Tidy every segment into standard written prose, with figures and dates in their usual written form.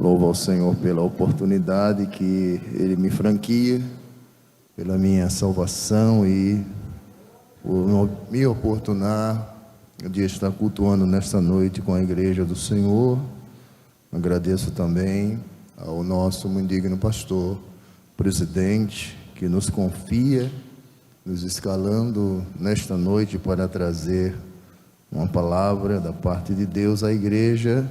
Louvo ao Senhor pela oportunidade que Ele me franquia, pela minha salvação e por me oportunar de estar cultuando nesta noite com a Igreja do Senhor. Agradeço também ao nosso muito digno pastor, presidente, que nos confia, nos escalando nesta noite para trazer uma palavra da parte de Deus à Igreja,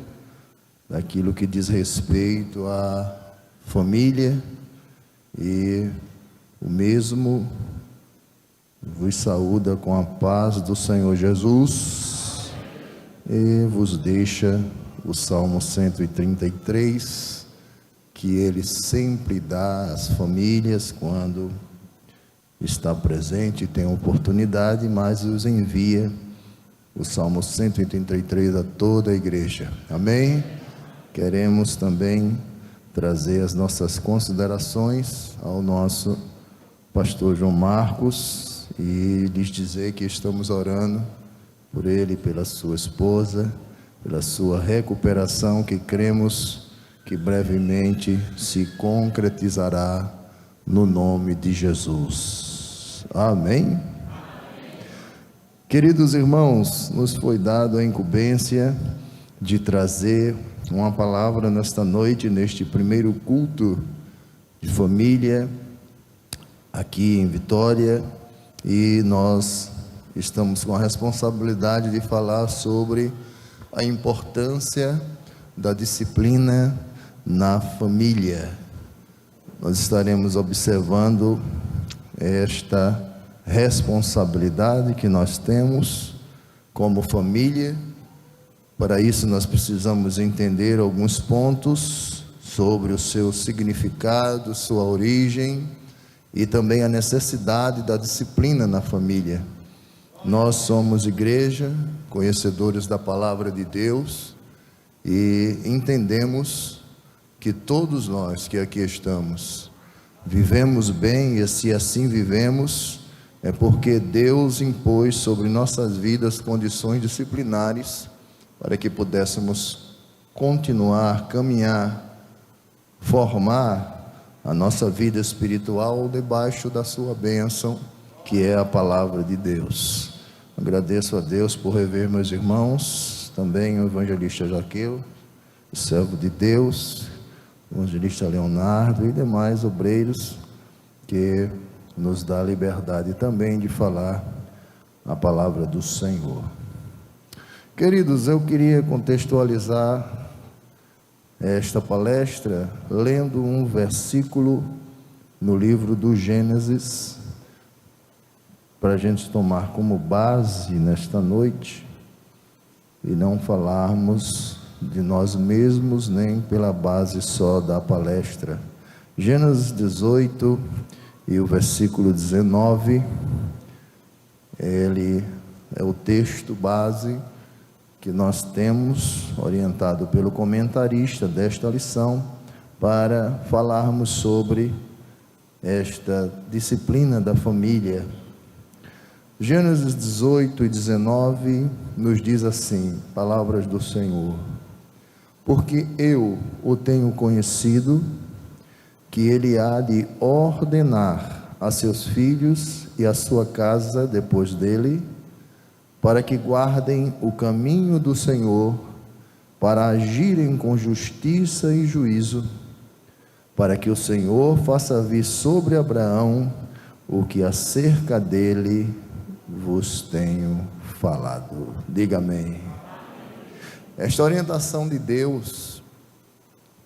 daquilo que diz respeito à família, e o mesmo vos saúda com a paz do Senhor Jesus e vos deixa o Salmo 133, que Ele sempre dá às famílias quando está presente e tem oportunidade, mas os envia o Salmo 133 a toda a igreja. Amém? Queremos também trazer as nossas considerações ao nosso pastor João Marcos e lhes dizer que estamos orando por ele, pela sua esposa, pela sua recuperação, que cremos que brevemente se concretizará no nome de Jesus. Amém? Queridos irmãos, nos foi dado a incumbência de trazer uma palavra nesta noite, neste primeiro culto de família aqui em Vitória, e nós estamos com a responsabilidade de falar sobre a importância da disciplina na família. Nós estaremos observando esta responsabilidade que nós temos como família. Para isso nós precisamos entender alguns pontos sobre o seu significado, sua origem e também a necessidade da disciplina na família. Nós somos igreja, conhecedores da palavra de Deus, e entendemos que todos nós que aqui estamos vivemos bem, e se assim vivemos, é porque Deus impôs sobre nossas vidas condições disciplinares para que pudéssemos continuar, caminhar, formar a nossa vida espiritual debaixo da sua bênção, que é a palavra de Deus. Agradeço a Deus por rever meus irmãos, também o evangelista Jaqueu, o servo de Deus, o evangelista Leonardo e demais obreiros que nos dá a liberdade também de falar a palavra do Senhor. Queridos, eu queria contextualizar esta palestra lendo um versículo no livro do Gênesis, para a gente tomar como base nesta noite, e não falarmos de nós mesmos, nem pela base só da palestra. Gênesis 18 e o versículo 19, ele é o texto base que nós temos, orientado pelo comentarista desta lição, para falarmos sobre esta disciplina da família. Gênesis 18 e 19 nos diz assim, palavras do Senhor: porque eu o tenho conhecido, que ele há de ordenar a seus filhos e a sua casa depois dele, para que guardem o caminho do Senhor, para agirem com justiça e juízo, para que o Senhor faça vir sobre Abraão o que acerca dele vos tenho falado. Diga amém. Esta orientação de Deus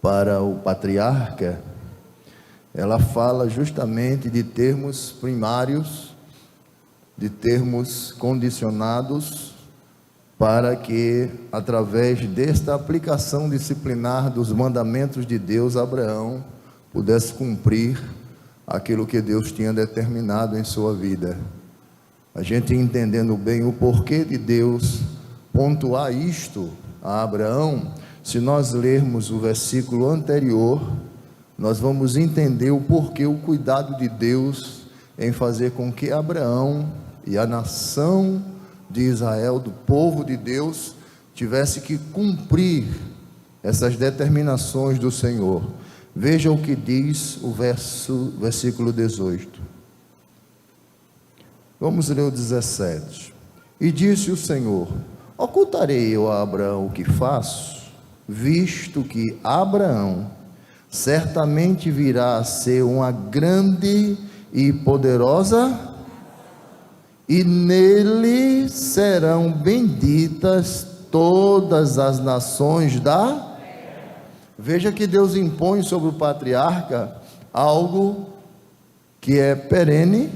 para o patriarca, ela fala justamente de termos primários, de termos condicionados, para que, através desta aplicação disciplinar dos mandamentos de Deus, Abraão pudesse cumprir aquilo que Deus tinha determinado em sua vida. A gente entendendo bem o porquê de Deus pontuar isto a Abraão, se nós lermos o versículo anterior, nós vamos entender o porquê, o cuidado de Deus em fazer com que Abraão e a nação de Israel, do povo de Deus, tivesse que cumprir essas determinações do Senhor. Veja o que diz o versículo 18. Vamos ler o 17. E disse o Senhor: ocultarei eu a Abraão o que faço, visto que Abraão certamente virá a ser uma grande e poderosa, e nele serão benditas todas as nações da... Veja que Deus impõe sobre o patriarca algo que é perene,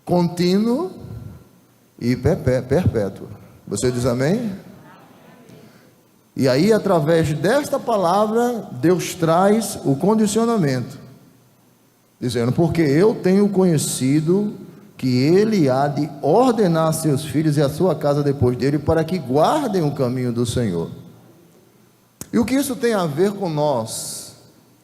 contínuo e perpétuo. Você diz amém? E aí, através desta palavra, Deus traz o condicionamento, dizendo: porque eu tenho conhecido que ele há de ordenar seus filhos e a sua casa depois dele, para que guardem o caminho do Senhor. E o que isso tem a ver com nós,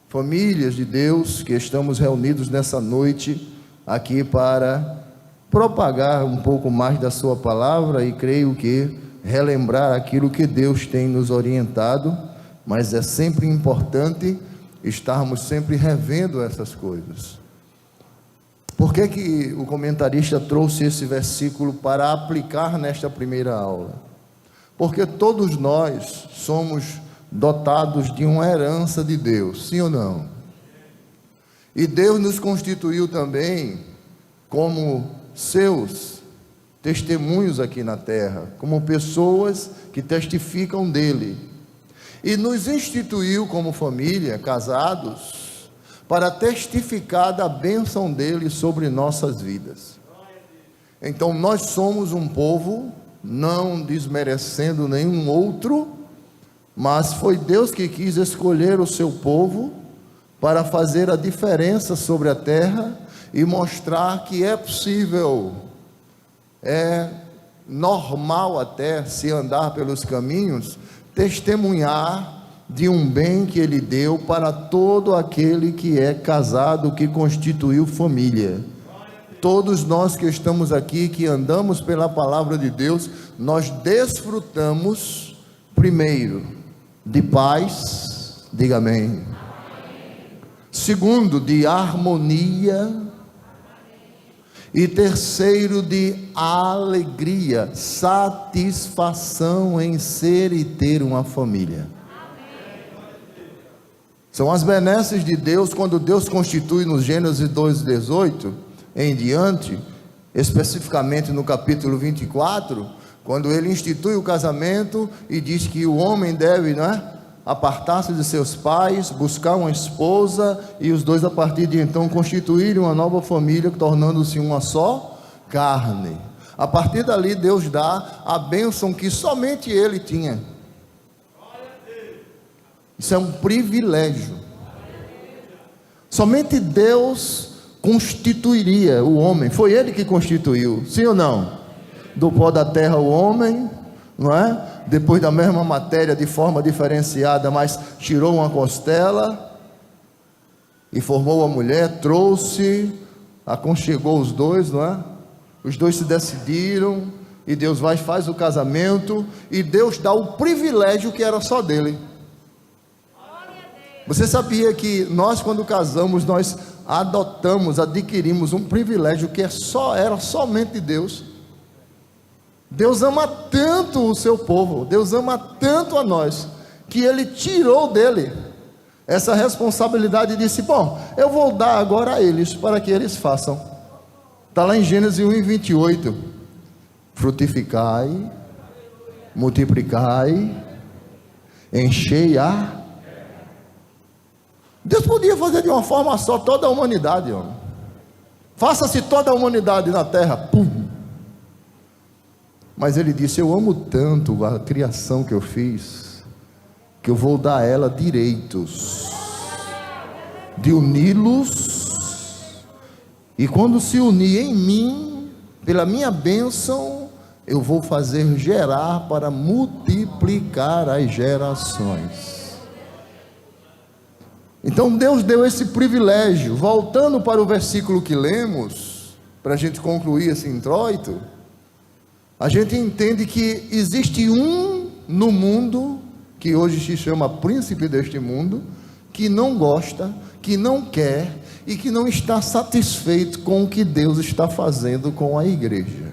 famílias de Deus, que estamos reunidos nessa noite aqui para propagar um pouco mais da sua palavra, e creio que relembrar aquilo que Deus tem nos orientado, mas é sempre importante estarmos sempre revendo essas coisas. Por que que o comentarista trouxe esse versículo para aplicar nesta primeira aula? Porque todos nós somos dotados de uma herança de Deus, sim ou não? E Deus nos constituiu também como seus testemunhos aqui na terra, como pessoas que testificam dele, e nos instituiu como família, casados, para testificar da bênção dele sobre nossas vidas. Então nós somos um povo, não desmerecendo nenhum outro, mas foi Deus que quis escolher o seu povo para fazer a diferença sobre a terra e mostrar que é possível, é normal até, se andar pelos caminhos, testemunhar de um bem que ele deu para todo aquele que é casado, que constituiu família. Todos nós que estamos aqui, que andamos pela palavra de Deus, nós desfrutamos primeiro de paz, diga amém. Segundo, de harmonia. E terceiro, de alegria, satisfação em ser e ter uma família. São as benesses de Deus, quando Deus constitui no Gênesis 2:18 em diante, especificamente no capítulo 24, quando ele institui o casamento e diz que o homem deve, apartar-se de seus pais, buscar uma esposa, e os dois a partir de então constituírem uma nova família, tornando-se uma só carne. A partir dali Deus dá a bênção que somente ele tinha. Isso é um privilégio. Somente Deus constituiria o homem. Foi ele que constituiu, sim ou não? Do pó da terra o homem, não é? Depois da mesma matéria, de forma diferenciada, mas tirou uma costela e formou a mulher, trouxe, aconchegou os dois, não é? Os dois se decidiram, e Deus vai e faz o casamento, e Deus dá o privilégio que era só dele. Você sabia que nós, quando casamos, nós adquirimos um privilégio que era somente de Deus? Deus ama tanto o seu povo, Deus ama tanto a nós, que ele tirou dele essa responsabilidade e disse: bom, eu vou dar agora a eles, para que eles façam. Está lá em Gênesis 1:28, frutificai, multiplicai, enchei a... Deus podia fazer de uma forma só toda a humanidade, homem. Faça-se toda a humanidade na terra, pum. Mas ele disse: eu amo tanto a criação que eu fiz, que eu vou dar a ela direitos de uni-los, e quando se unir em mim, pela minha bênção, eu vou fazer gerar para multiplicar as gerações. Então Deus deu esse privilégio. Voltando para o versículo que lemos, para a gente concluir esse introito, a gente entende que existe um no mundo que hoje se chama príncipe deste mundo, que não gosta, que não quer e que não está satisfeito com o que Deus está fazendo com a igreja.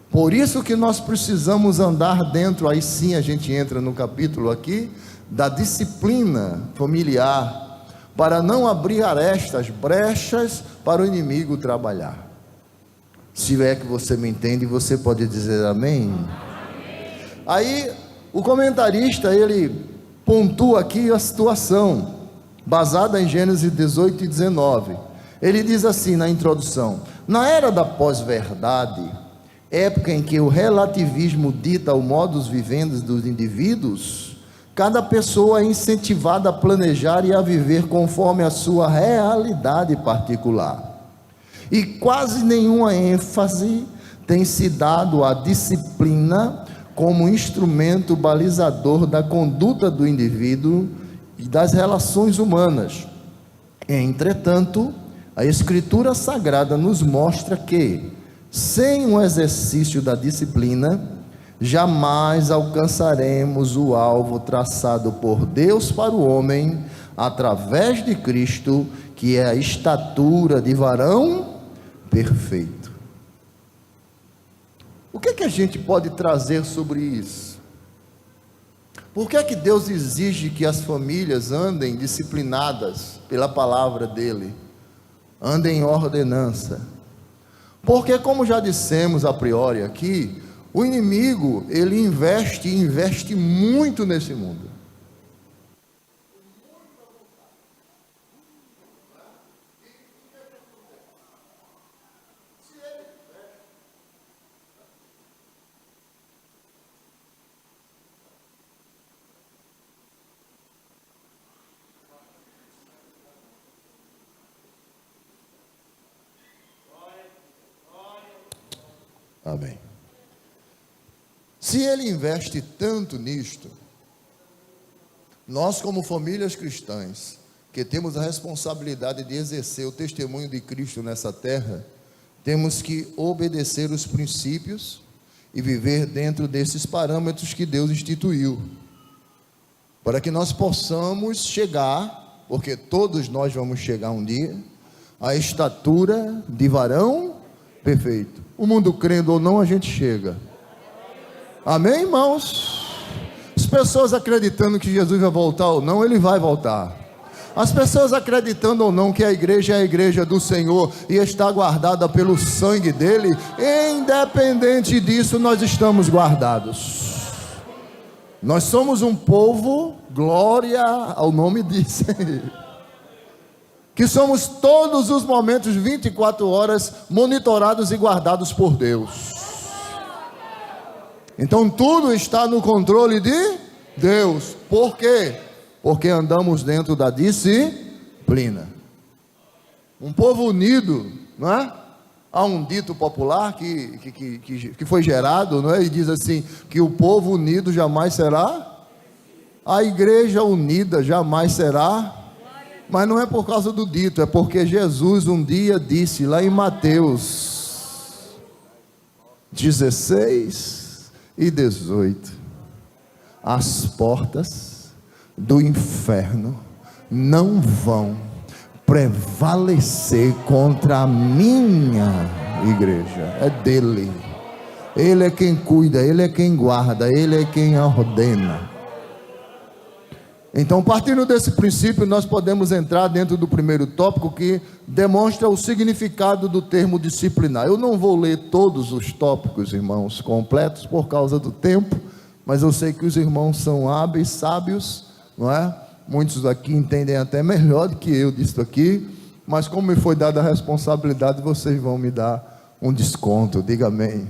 Por isso que nós precisamos andar dentro, aí sim a gente entra no capítulo aqui, da disciplina familiar, para não abrir arestas, brechas para o inimigo trabalhar. Se é que você me entende, você pode dizer amém? Aí o comentarista, ele pontua aqui a situação, basada em Gênesis 18 e 19, ele diz assim na introdução: na era da pós-verdade, época em que o relativismo dita o modus vivendi dos indivíduos, cada pessoa é incentivada a planejar e a viver conforme a sua realidade particular, e quase nenhuma ênfase tem se dado à disciplina como instrumento balizador da conduta do indivíduo e das relações humanas. Entretanto, a Escritura Sagrada nos mostra que, sem o exercício da disciplina, jamais alcançaremos o alvo traçado por Deus para o homem, através de Cristo, que é a estatura de varão perfeito. O que é que a gente pode trazer sobre isso? Por que é que Deus exige que as famílias andem disciplinadas pela palavra dele, andem em ordenança? Porque, como já dissemos a priori aqui, o inimigo, ele investe muito nesse mundo. Amém. Se ele investe tanto nisto, nós como famílias cristãs, que temos a responsabilidade de exercer o testemunho de Cristo nessa terra, temos que obedecer os princípios e viver dentro desses parâmetros que Deus instituiu, para que nós possamos chegar, porque todos nós vamos chegar um dia, à estatura de varão perfeito. O mundo crendo ou não, a gente chega. Amém, irmãos? As pessoas acreditando que Jesus vai voltar ou não, ele vai voltar. As pessoas acreditando ou não que a igreja é a igreja do Senhor e está guardada pelo sangue dele, independente disso, nós estamos guardados. Nós somos um povo, glória ao nome disso, que somos todos os momentos, 24 horas, monitorados e guardados por Deus. Então tudo está no controle de Deus. Por quê? Porque andamos dentro da disciplina. Um povo unido, não é? Há um dito popular que foi gerado, não é? E diz assim, que o povo unido jamais será, a igreja unida jamais será. Mas não é por causa do dito, é porque Jesus um dia disse lá em Mateus 16 e 18: as portas do inferno não vão prevalecer contra a minha igreja. É dele, ele é quem cuida, ele é quem guarda, ele é quem ordena. Então, partindo desse princípio, nós podemos entrar dentro do primeiro tópico, que demonstra o significado do termo disciplinar. Eu não vou ler todos os tópicos, irmãos, completos, por causa do tempo, mas eu sei que os irmãos são hábeis, sábios, não é? Muitos aqui entendem até melhor do que eu disso aqui, mas como me foi dada a responsabilidade, vocês vão me dar um desconto, diga amém.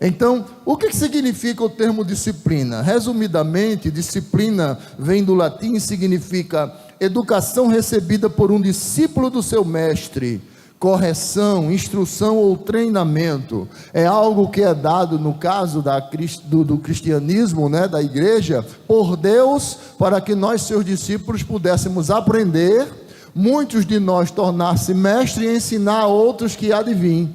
Então, o que significa o termo disciplina? Resumidamente, disciplina vem do latim e significa educação recebida por um discípulo do seu mestre, correção, instrução ou treinamento. É algo que é dado, no caso do cristianismo, né, da igreja, por Deus, para que nós, seus discípulos, pudéssemos aprender, muitos de nós tornar-se mestre e ensinar a outros que há de vir.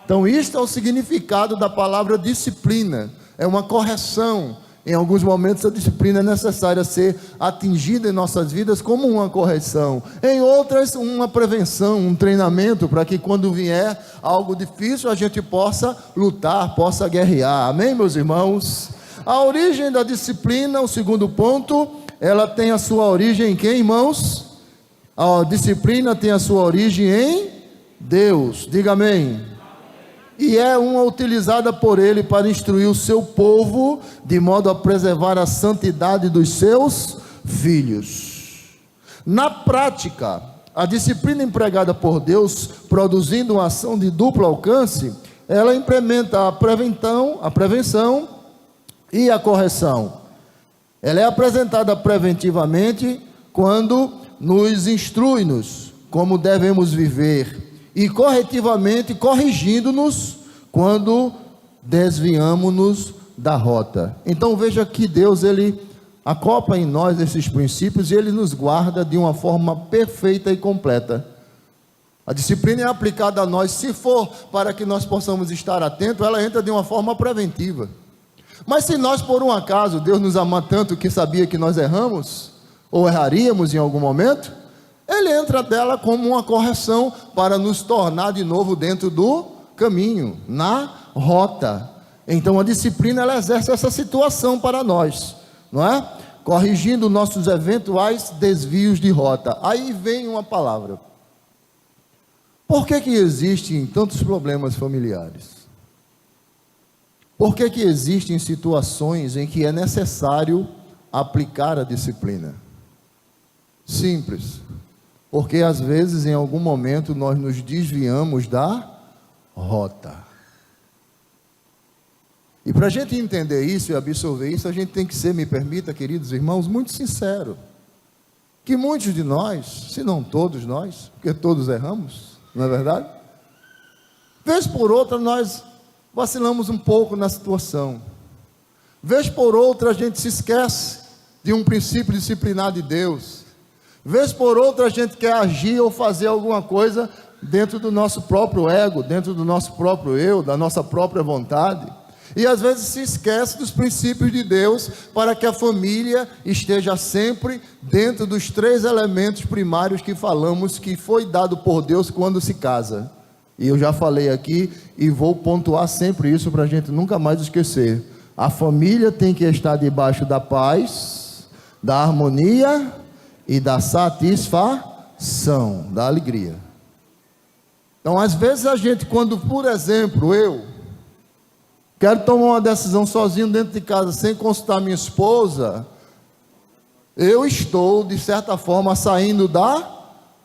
Então, isto é o significado da palavra disciplina. É uma correção, Em alguns momentos a disciplina é necessária ser atingida em nossas vidas como uma correção. Em outras, uma prevenção, um treinamento, para que quando vier algo difícil, a gente possa lutar, possa guerrear. Amém, meus irmãos? A origem da disciplina, o segundo ponto, ela tem a sua origem em quem, irmãos? A disciplina tem a sua origem em Deus. Diga amém. E é uma utilizada por Ele para instruir o seu povo, de modo a preservar a santidade dos seus filhos. Na prática, a disciplina empregada por Deus, produzindo uma ação de duplo alcance, ela implementa a prevenção e a correção. Ela é apresentada preventivamente quando nos instrui-nos como devemos viver, e corretivamente corrigindo-nos quando desviamos-nos da rota. Então veja que Deus, Ele acopla em nós esses princípios e Ele nos guarda de uma forma perfeita e completa. A disciplina é aplicada a nós, se for para que nós possamos estar atentos, ela entra de uma forma preventiva. Mas se nós, por um acaso, Deus nos ama tanto que sabia que nós erramos, ou erraríamos em algum momento, Ele entra dela como uma correção para nos tornar de novo dentro do caminho, na rota. Então a disciplina, ela exerce essa situação para nós, não é? Corrigindo nossos eventuais desvios de rota. Aí vem uma palavra. Por que existem tantos problemas familiares? Por que existem situações em que é necessário aplicar a disciplina? Simples. Porque às vezes, em algum momento, nós nos desviamos da rota. E para a gente entender isso e absorver isso, a gente tem que ser, me permita, queridos irmãos, muito sincero. Que muitos de nós, se não todos nós, porque todos erramos, não é verdade? Vez por outra, nós vacilamos um pouco na situação. Vez por outra, a gente se esquece de um princípio disciplinar de Deus. Vez por outra, a gente quer agir ou fazer alguma coisa dentro do nosso próprio ego, dentro do nosso próprio eu, da nossa própria vontade. E às vezes se esquece dos princípios de Deus para que a família esteja sempre dentro dos 3 elementos primários que falamos que foi dado por Deus quando se casa. E eu já falei aqui e vou pontuar sempre isso para a gente nunca mais esquecer. A família tem que estar debaixo da paz, da harmonia e da satisfação, da alegria. Então, às vezes a gente, quando, por exemplo, eu quero tomar uma decisão sozinho dentro de casa, sem consultar minha esposa, eu estou, de certa forma, saindo da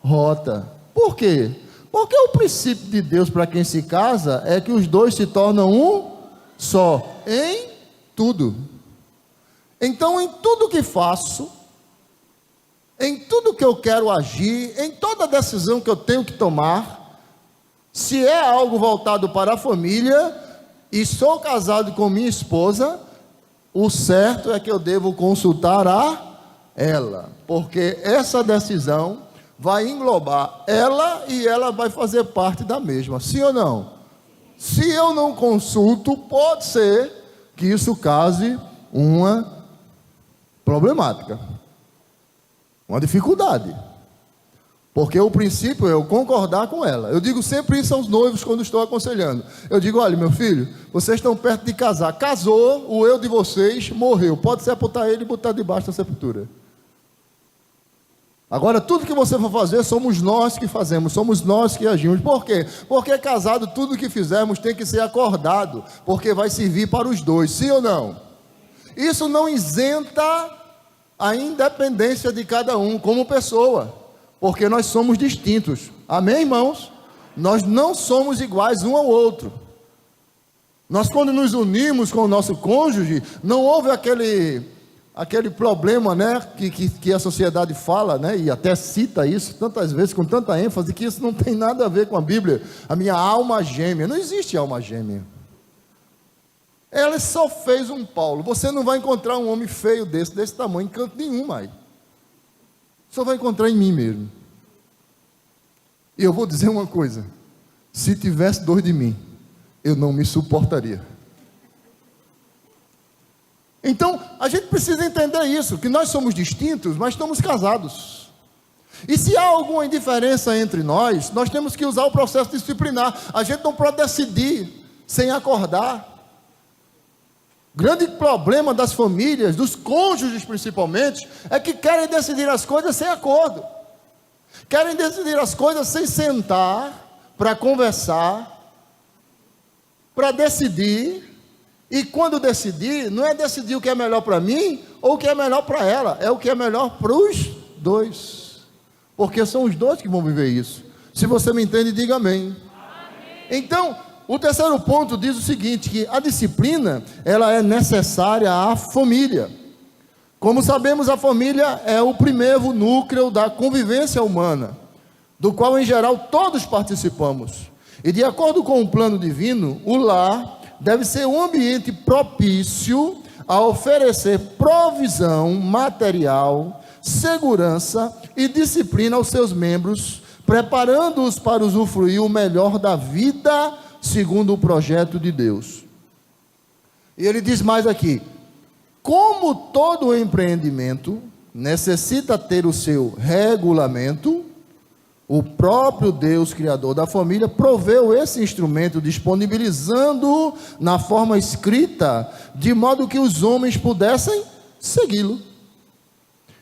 rota. Por quê? Porque o princípio de Deus para quem se casa é que os dois se tornam um só, em tudo. Então, em tudo que faço, em tudo que eu quero agir, em toda decisão que eu tenho que tomar, se é algo voltado para a família, e sou casado com minha esposa, o certo é que eu devo consultar a ela, porque essa decisão vai englobar ela e ela vai fazer parte da mesma, sim ou não? Se eu não consulto, pode ser que isso cause uma problemática, uma dificuldade, porque o princípio é eu concordar com ela. Eu digo sempre isso aos noivos quando estou aconselhando. Eu digo: olha, meu filho, vocês estão perto de casar, casou, o eu de vocês morreu, pode sepultar ele e botar debaixo da sepultura. Agora, tudo que você for fazer, somos nós que fazemos, somos nós que agimos. Por quê? Porque casado, tudo que fizermos tem que ser acordado, porque vai servir para os dois, sim ou não? Isso não isenta a independência de cada um como pessoa, porque nós somos distintos, amém, irmãos? Nós não somos iguais um ao outro. Nós, quando nos unimos com o nosso cônjuge, não houve aquele problema, né, que a sociedade fala, né, e até cita isso tantas vezes, com tanta ênfase, que isso não tem nada a ver com a Bíblia. A minha alma gêmea, não existe alma gêmea. Ela só fez um Paulo. Você não vai encontrar um homem feio desse tamanho em canto nenhum mais. Só vai encontrar em mim mesmo. E eu vou dizer uma coisa: se tivesse 2 de mim, eu não me suportaria. Então, a gente precisa entender isso, que nós somos distintos, mas estamos casados. E se há alguma indiferença entre nós temos que usar o processo disciplinar. A gente não pode decidir sem acordar. O grande problema das famílias, dos cônjuges principalmente, é que querem decidir as coisas sem acordo. Querem decidir as coisas sem sentar para conversar, para decidir. E quando decidir, não é decidir o que é melhor para mim ou o que é melhor para ela, é o que é melhor para os dois. Porque são os dois que vão viver isso. Se você me entende, diga amém. Então, o terceiro ponto diz o seguinte, que a disciplina, ela é necessária à família. Como sabemos, a família é o primeiro núcleo da convivência humana, do qual em geral todos participamos. E de acordo com o plano divino, o lar deve ser um ambiente propício a oferecer provisão material, segurança e disciplina aos seus membros, preparando-os para usufruir o melhor da vida, segundo o projeto de Deus. E ele diz mais aqui: como todo empreendimento necessita ter o seu regulamento, o próprio Deus, Criador da família, proveu esse instrumento, disponibilizando-o na forma escrita, de modo que os homens pudessem segui-lo.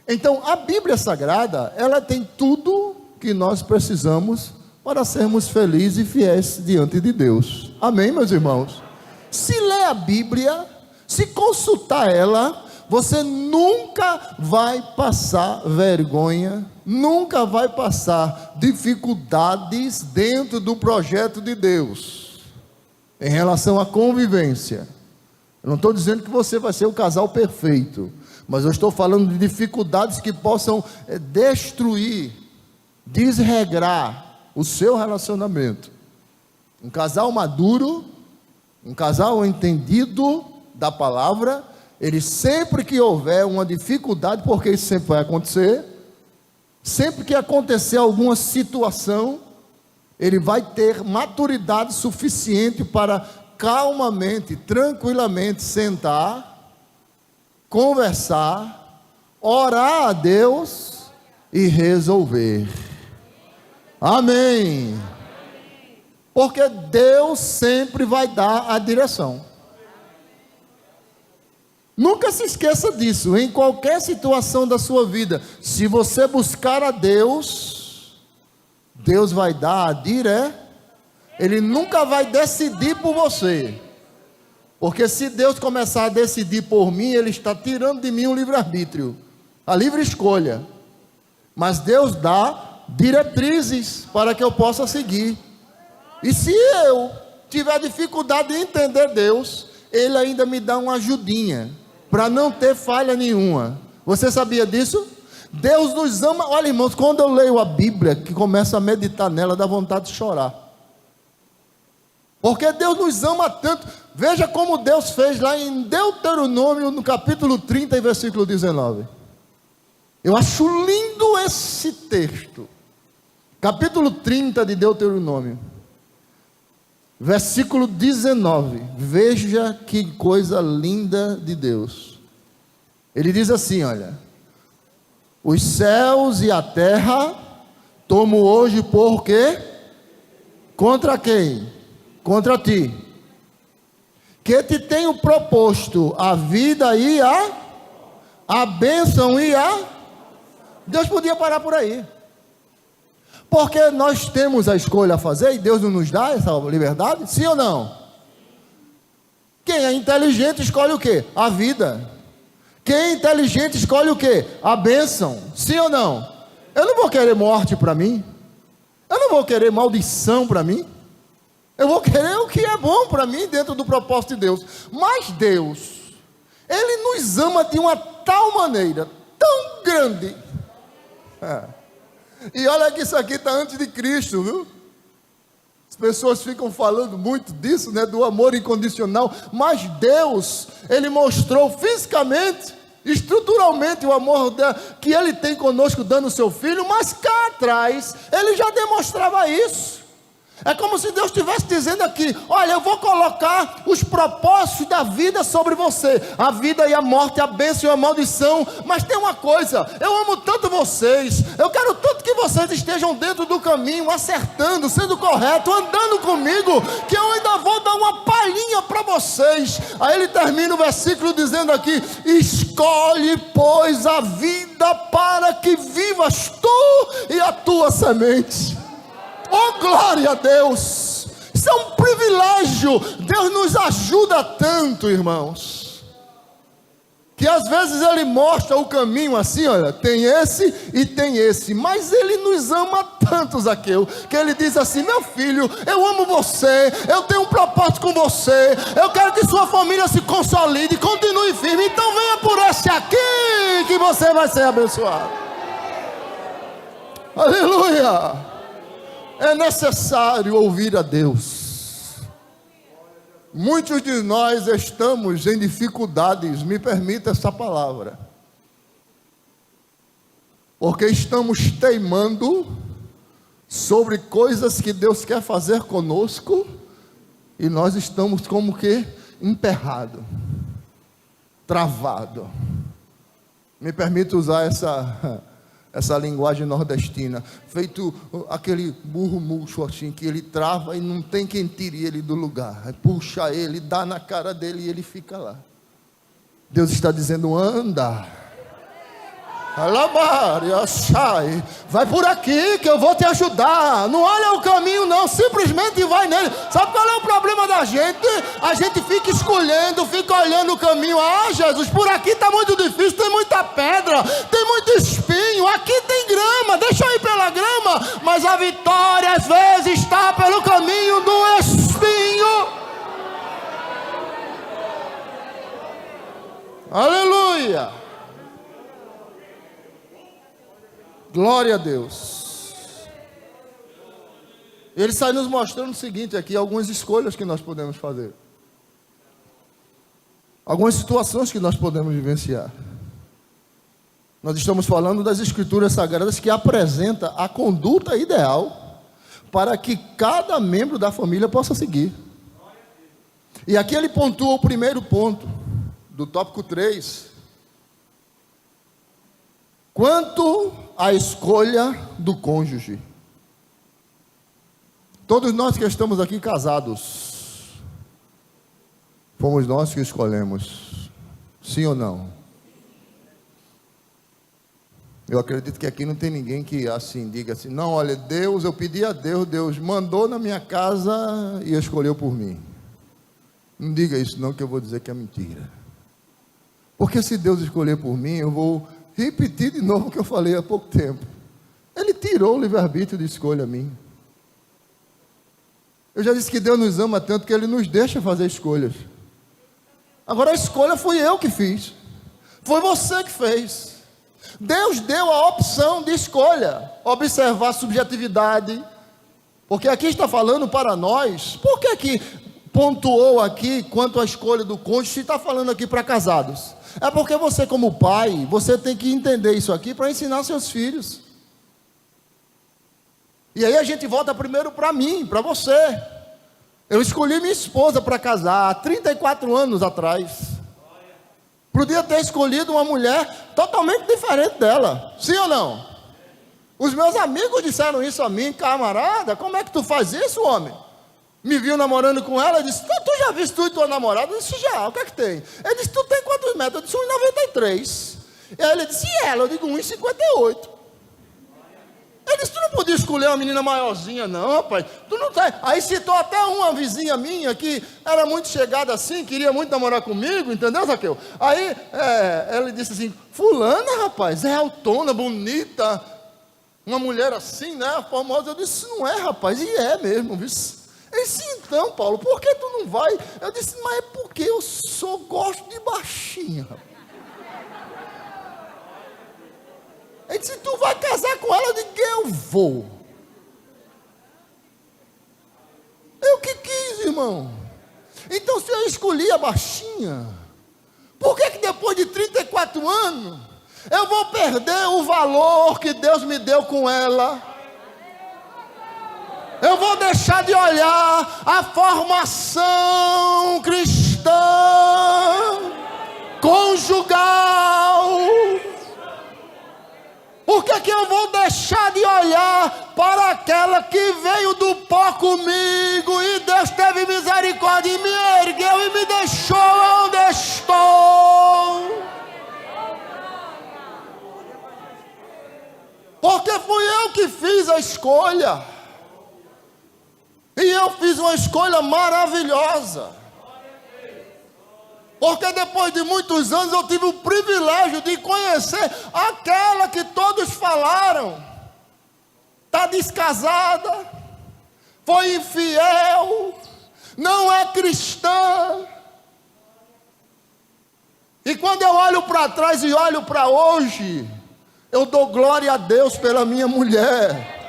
Então, a Bíblia Sagrada, ela tem tudo que nós precisamos para sermos felizes e fiéis diante de Deus. Amém, meus irmãos? Se ler a Bíblia, se consultar ela, você nunca vai passar vergonha, nunca vai passar dificuldades dentro do projeto de Deus, em relação à convivência. Eu não estou dizendo que você vai ser o casal perfeito, mas eu estou falando de dificuldades que possam destruir, desregrar o seu relacionamento. Um casal maduro, um casal entendido da palavra, ele sempre que houver uma dificuldade, porque isso sempre vai acontecer, sempre que acontecer alguma situação, ele vai ter maturidade suficiente para calmamente, tranquilamente sentar, conversar, orar a Deus e resolver. Amém. Porque Deus sempre vai dar a direção. Nunca se esqueça disso, em qualquer situação da sua vida, se você buscar a Deus, Deus vai dar a direção. Ele nunca vai decidir por você, porque se Deus começar a decidir por mim, Ele está tirando de mim o livre-arbítrio, a livre escolha. Mas Deus dá diretrizes para que eu possa seguir. E se eu tiver dificuldade de entender Deus, Ele ainda me dá uma ajudinha, para não ter falha nenhuma. Você sabia disso? Deus nos ama. Olha, irmãos, quando eu leio a Bíblia, que começo a meditar nela, dá vontade de chorar. Porque Deus nos ama tanto. Veja como Deus fez lá em Deuteronômio, no capítulo 30, versículo 19. Eu acho lindo esse texto. Capítulo 30 de Deuteronômio, versículo 19. Veja que coisa linda de Deus. Ele diz assim, olha: os céus e a terra tomo hoje por quê? Contra quem? Contra ti, que te tenho proposto a vida e a bênção e a... Deus podia parar por aí, porque nós temos a escolha a fazer, e Deus não nos dá essa liberdade, sim ou não? Quem é inteligente escolhe o quê? A vida. Quem é inteligente escolhe o quê? A bênção, sim ou não? Eu não vou querer morte para mim, eu não vou querer maldição para mim, eu vou querer o que é bom para mim dentro do propósito de Deus. Mas Deus, Ele nos ama de uma tal maneira, tão grande. E olha que isso aqui está antes de Cristo, viu? As pessoas ficam falando muito disso, né? Do amor incondicional. Mas Deus, Ele mostrou fisicamente, estruturalmente o amor que Ele tem conosco, dando o seu Filho. Mas cá atrás, Ele já demonstrava isso. É como se Deus estivesse dizendo aqui: olha, eu vou colocar os propósitos da vida sobre você, a vida e a morte, a bênção e a maldição. Mas tem uma coisa: eu amo tanto vocês, eu quero tanto que vocês estejam dentro do caminho, acertando, sendo correto, andando comigo, que eu ainda vou dar uma palhinha para vocês. Aí ele termina o versículo dizendo aqui: escolhe, pois, a vida para que vivas tu e a tua semente. Oh, glória a Deus! Isso é um privilégio. Deus nos ajuda tanto, irmãos, que às vezes Ele mostra o caminho assim, olha, tem esse e tem esse, mas Ele nos ama tanto, Zaqueu, que Ele diz assim: meu filho, eu amo você, eu tenho um propósito com você, eu quero que sua família se consolide, continue firme, então venha por esse aqui, que você vai ser abençoado. Aleluia! É necessário ouvir a Deus. Muitos de nós estamos em dificuldades, me permita essa palavra, porque estamos teimando sobre coisas que Deus quer fazer conosco, e nós estamos como que emperrado, travado. Me permita usar essa linguagem nordestina, feito aquele burro murcho assim, que ele trava e não tem quem tire ele do lugar, aí puxa ele, dá na cara dele e ele fica lá. Deus está dizendo: anda, vai por aqui que eu vou te ajudar, não olha o caminho não, simplesmente vai nele. Sabe qual é o problema da gente? A gente fica escolhendo, fica olhando o caminho. Ah, Jesus, por aqui está muito difícil, tem muita pedra, tem muito espinho, aqui tem grama, deixa eu ir pela grama. Mas a vitória às vezes está pelo caminho do espinho. Aleluia! Glória a Deus. Ele sai nos mostrando o seguinte aqui: algumas escolhas que nós podemos fazer, algumas situações que nós podemos vivenciar. Nós estamos falando das Escrituras Sagradas, que apresenta a conduta ideal para que cada membro da família possa seguir. E aqui ele pontua o primeiro ponto do tópico 3, quanto à escolha do cônjuge. Todos nós que estamos aqui casados, fomos nós que escolhemos, sim ou não? Eu acredito que aqui não tem ninguém que assim diga assim: não, olha, Deus, eu pedi a Deus, Deus mandou na minha casa e escolheu por mim. Não diga isso não, que eu vou dizer que é mentira. Porque se Deus escolher por mim, eu vou repetir de novo o que eu falei há pouco tempo. Ele tirou o livre-arbítrio de escolha a mim. Eu já disse que Deus nos ama tanto que Ele nos deixa fazer escolhas. Agora a escolha fui eu que fiz, foi você que fez. Deus deu a opção de escolha. Observar a subjetividade, porque aqui está falando para nós. Por que pontuou aqui quanto à escolha do cônjuge, se está falando aqui para casados? É porque você, como pai, você tem que entender isso aqui para ensinar seus filhos. E aí a gente volta primeiro para mim, para você. Eu escolhi minha esposa para casar há 34 anos atrás. Podia ter escolhido uma mulher totalmente diferente dela, sim ou não? Os meus amigos disseram isso a mim: camarada, como é que tu faz isso, homem? Me viu namorando com ela, disse: tu já viste tu e tua namorada? Eu disse: já, o que é que tem? Ele disse: tu tem quantos metros? Eu disse: 1,93. E aí ele disse: e ela? Eu digo: 1,58. Ele disse: tu não podia escolher uma menina maiorzinha não, rapaz, tu não tá. Aí citou até uma vizinha minha que era muito chegada assim, queria muito namorar comigo, entendeu, Zaqueu? Aí ele disse assim: fulana, rapaz, é altona, bonita, uma mulher assim, né, famosa. Eu disse: não é, rapaz, e é mesmo, viu? Ele disse: então, Paulo, por que tu não vai? Eu disse: mas é porque eu só gosto de baixinha, rapaz. Ele disse: tu vai casar com ela? Eu digo: eu vou. Eu que quis, irmão. Então, se eu escolhi a baixinha, por que depois de 34 anos eu vou perder o valor que Deus me deu com ela? Eu vou deixar de olhar a formação cristã, conjugal. Por que eu vou deixar de olhar para aquela que veio do pó comigo e Deus teve misericórdia e me ergueu e me deixou onde estou? Porque fui eu que fiz a escolha. E eu fiz uma escolha maravilhosa. Porque depois de muitos anos eu tive o privilégio de conhecer aquela que todos falaram. Está descasada, foi infiel, não é cristã. E quando eu olho para trás e olho para hoje, eu dou glória a Deus pela minha mulher.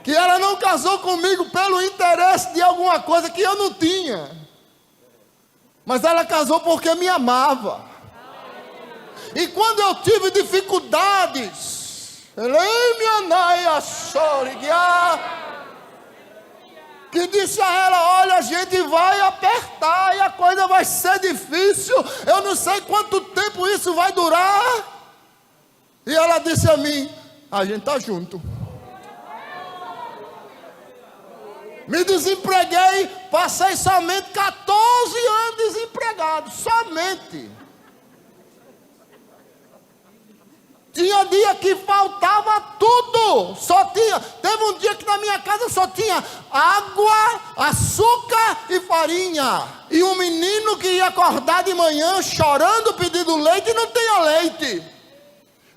Que ela não casou comigo pelo interesse de alguma coisa que eu não tinha. Mas ela casou porque me amava. E quando eu tive dificuldades, que disse a ela: olha, a gente vai apertar e a coisa vai ser difícil, eu não sei quanto tempo isso vai durar. E ela disse a mim: a gente está junto. Me desempreguei, passei somente 14 anos desempregado, somente. Tinha dia que faltava tudo, teve um dia que na minha casa só tinha água, açúcar e farinha. E um menino que ia acordar de manhã chorando, pedindo leite e não tinha leite.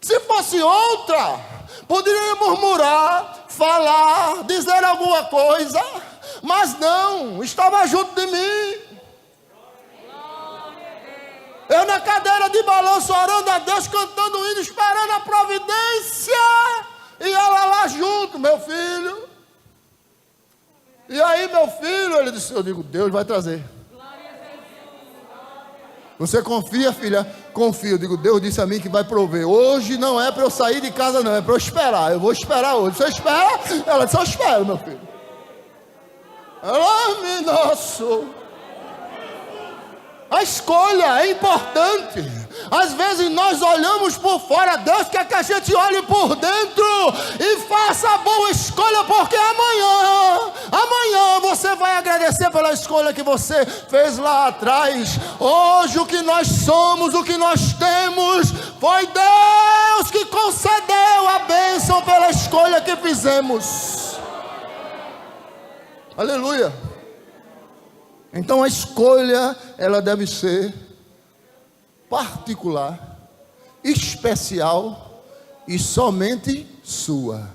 Se fosse outra, poderia murmurar, falar, dizer alguma coisa, mas não, estava junto de mim. Eu na cadeira de balanço, orando a Deus, cantando hino, esperando a providência, e ela lá junto, meu filho. E aí, meu filho, ele disse, eu digo, Deus vai trazer. Você confia, filha? Confio. Eu digo, Deus disse a mim que vai prover. Hoje não é para eu sair de casa, não, é para eu esperar. Eu vou esperar hoje. Você espera? Ela disse, eu espero, meu filho. Ai, nosso. A escolha é importante. Às vezes nós olhamos por fora, Deus quer que a gente olhe por dentro e faça a boa escolha, porque amanhã você vai agradecer pela escolha que você fez lá atrás. Hoje o que nós somos, o que nós temos, foi Deus que concedeu a bênção pela escolha que fizemos. Aleluia. Então a escolha, ela deve ser particular, especial e somente sua.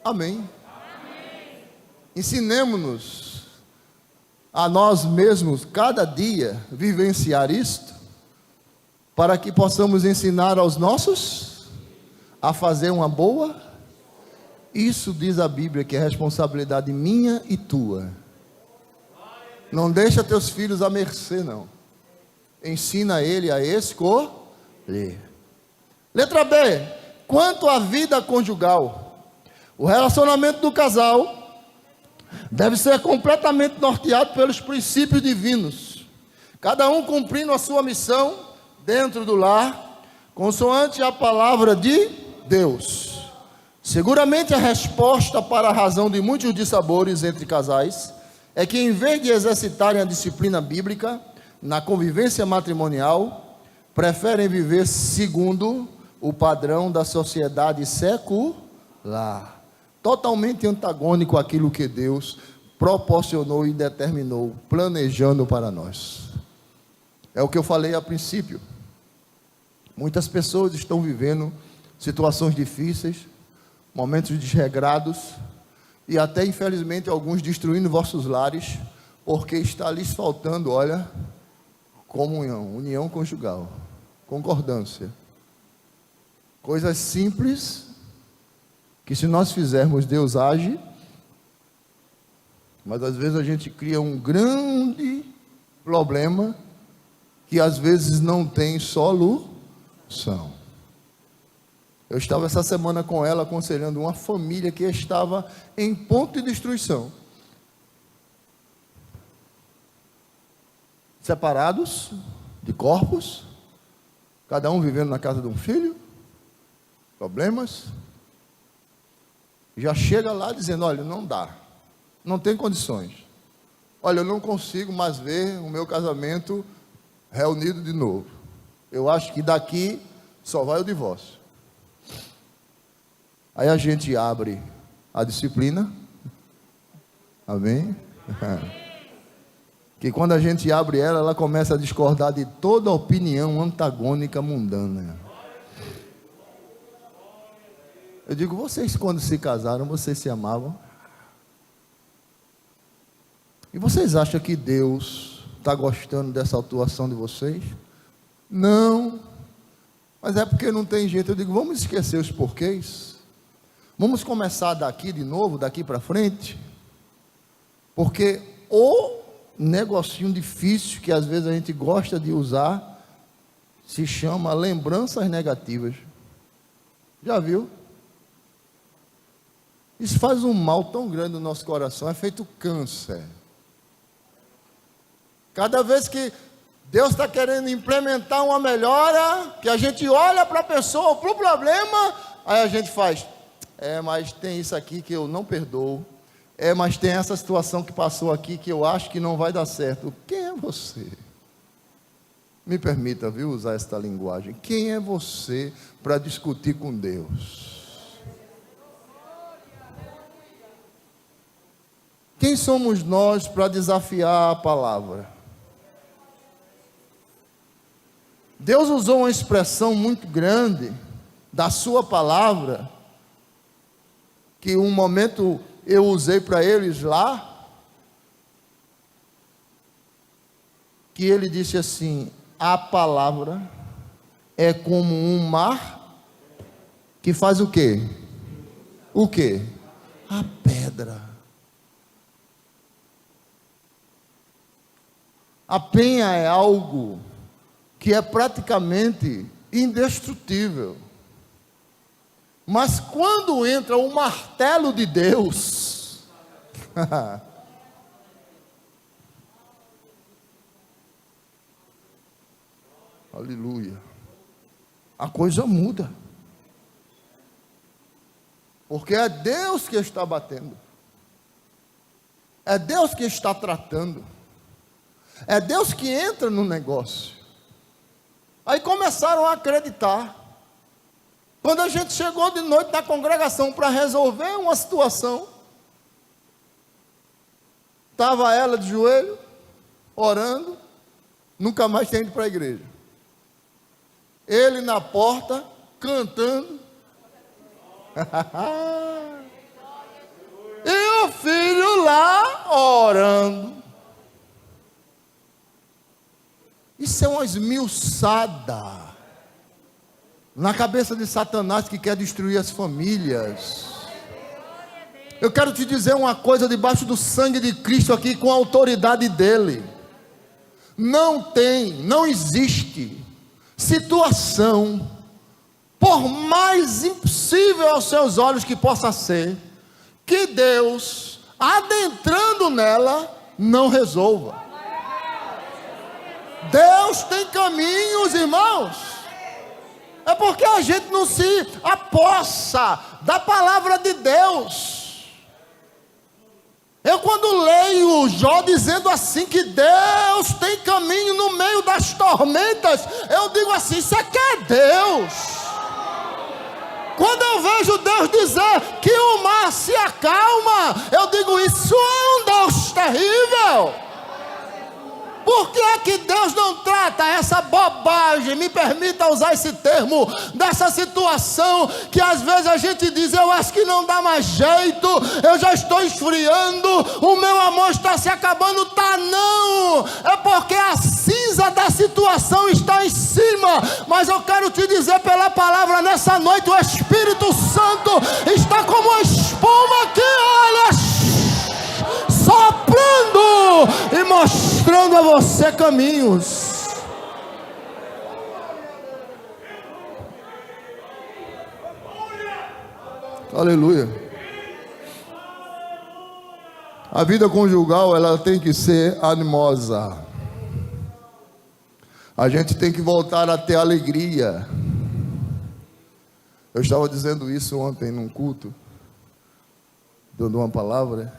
Amém. Ensinemos-nos a nós mesmos, cada dia, vivenciar isto, para que possamos ensinar aos nossos a fazer uma boa. Isso diz a Bíblia que é responsabilidade minha e tua. Não deixa teus filhos à mercê, não. Ensina ele a escolher. Letra B. Quanto à vida conjugal, o relacionamento do casal deve ser completamente norteado pelos princípios divinos, cada um cumprindo a sua missão dentro do lar, consoante a palavra de Deus. Seguramente a resposta para a razão de muitos dissabores entre casais é que, em vez de exercitarem a disciplina bíblica na convivência matrimonial, preferem viver segundo o padrão da sociedade secular, totalmente antagônico àquilo que Deus proporcionou e determinou, planejando para nós. É o que eu falei a princípio. Muitas pessoas estão vivendo situações difíceis, momentos desregrados, e até, infelizmente, alguns destruindo vossos lares, porque está lhes faltando, olha, comunhão, união conjugal, concordância. Coisas simples, que se nós fizermos, Deus age, mas às vezes a gente cria um grande problema, que às vezes não tem solução. Eu Eu estava essa semana com ela aconselhando uma família que estava em ponto de destruição. Separados de corpos, cada um vivendo na casa de um filho, problemas. Já chega lá dizendo: olha, não dá, não tem condições. Olha, eu não consigo mais ver o meu casamento reunido de novo. Eu acho que daqui só vai o divórcio. Aí a gente abre a disciplina. Amém? Que quando a gente abre ela, ela começa a discordar de toda opinião antagônica mundana. Eu digo: vocês quando se casaram, vocês se amavam? E vocês acham que Deus está gostando dessa atuação de vocês? Não. Mas é porque não tem jeito. Eu digo: vamos esquecer os porquês. Vamos começar daqui de novo, daqui para frente. Porque o negocinho difícil que às vezes a gente gosta de usar se chama lembranças negativas. Já viu? Isso faz um mal tão grande no nosso coração, é feito câncer. Cada vez que Deus está querendo implementar uma melhora, que a gente olha para a pessoa, para o problema, aí a gente faz: mas tem isso aqui que eu não perdoo. Mas tem essa situação que passou aqui que eu acho que não vai dar certo. Quem é você? Me permita, viu, usar esta linguagem. Quem é você para discutir com Deus? Quem somos nós para desafiar a palavra? Deus usou uma expressão muito grande da sua palavra, que um momento eu usei para eles lá, que ele disse assim: a palavra é como um mar que faz o quê? O quê? A pedra. A penha é algo que é praticamente indestrutível. Mas quando entra o martelo de Deus, aleluia, a coisa muda. Porque é Deus que está batendo. É Deus que está tratando. É Deus que entra no negócio. Aí começaram a acreditar. Quando a gente chegou de noite na congregação para resolver uma situação, estava ela de joelho, orando, nunca mais tinha ido para a igreja. Ele na porta, cantando. E o filho lá, orando. Isso é uma esmiuçada na cabeça de Satanás, que quer destruir as famílias. Eu quero te dizer uma coisa debaixo do sangue de Cristo aqui, com a autoridade dele. Não existe situação, por mais impossível aos seus olhos que possa ser, que Deus, adentrando nela, não resolva. Deus tem caminhos, irmãos. É porque a gente não se apossa da palavra de Deus. Eu quando leio Jó dizendo assim, que Deus tem caminho no meio das tormentas, eu digo assim: isso aqui é Deus. Quando eu vejo Deus dizer que o mar se acalma, eu digo: isso é um Deus terrível. Por que é que Deus não trata essa bobagem, me permita usar esse termo, dessa situação que às vezes a gente diz: eu acho que não dá mais jeito, eu já estou esfriando, o meu amor está se acabando. Tá não, é porque a cinza da situação está em cima. Mas eu quero te dizer pela palavra nessa noite: o Espírito Santo está como uma espuma que, olha, soprando e mostrando a você caminhos. Aleluia. A vida conjugal, ela tem que ser animosa. A gente tem que voltar a ter alegria. Eu estava dizendo isso ontem num culto, dando uma palavra,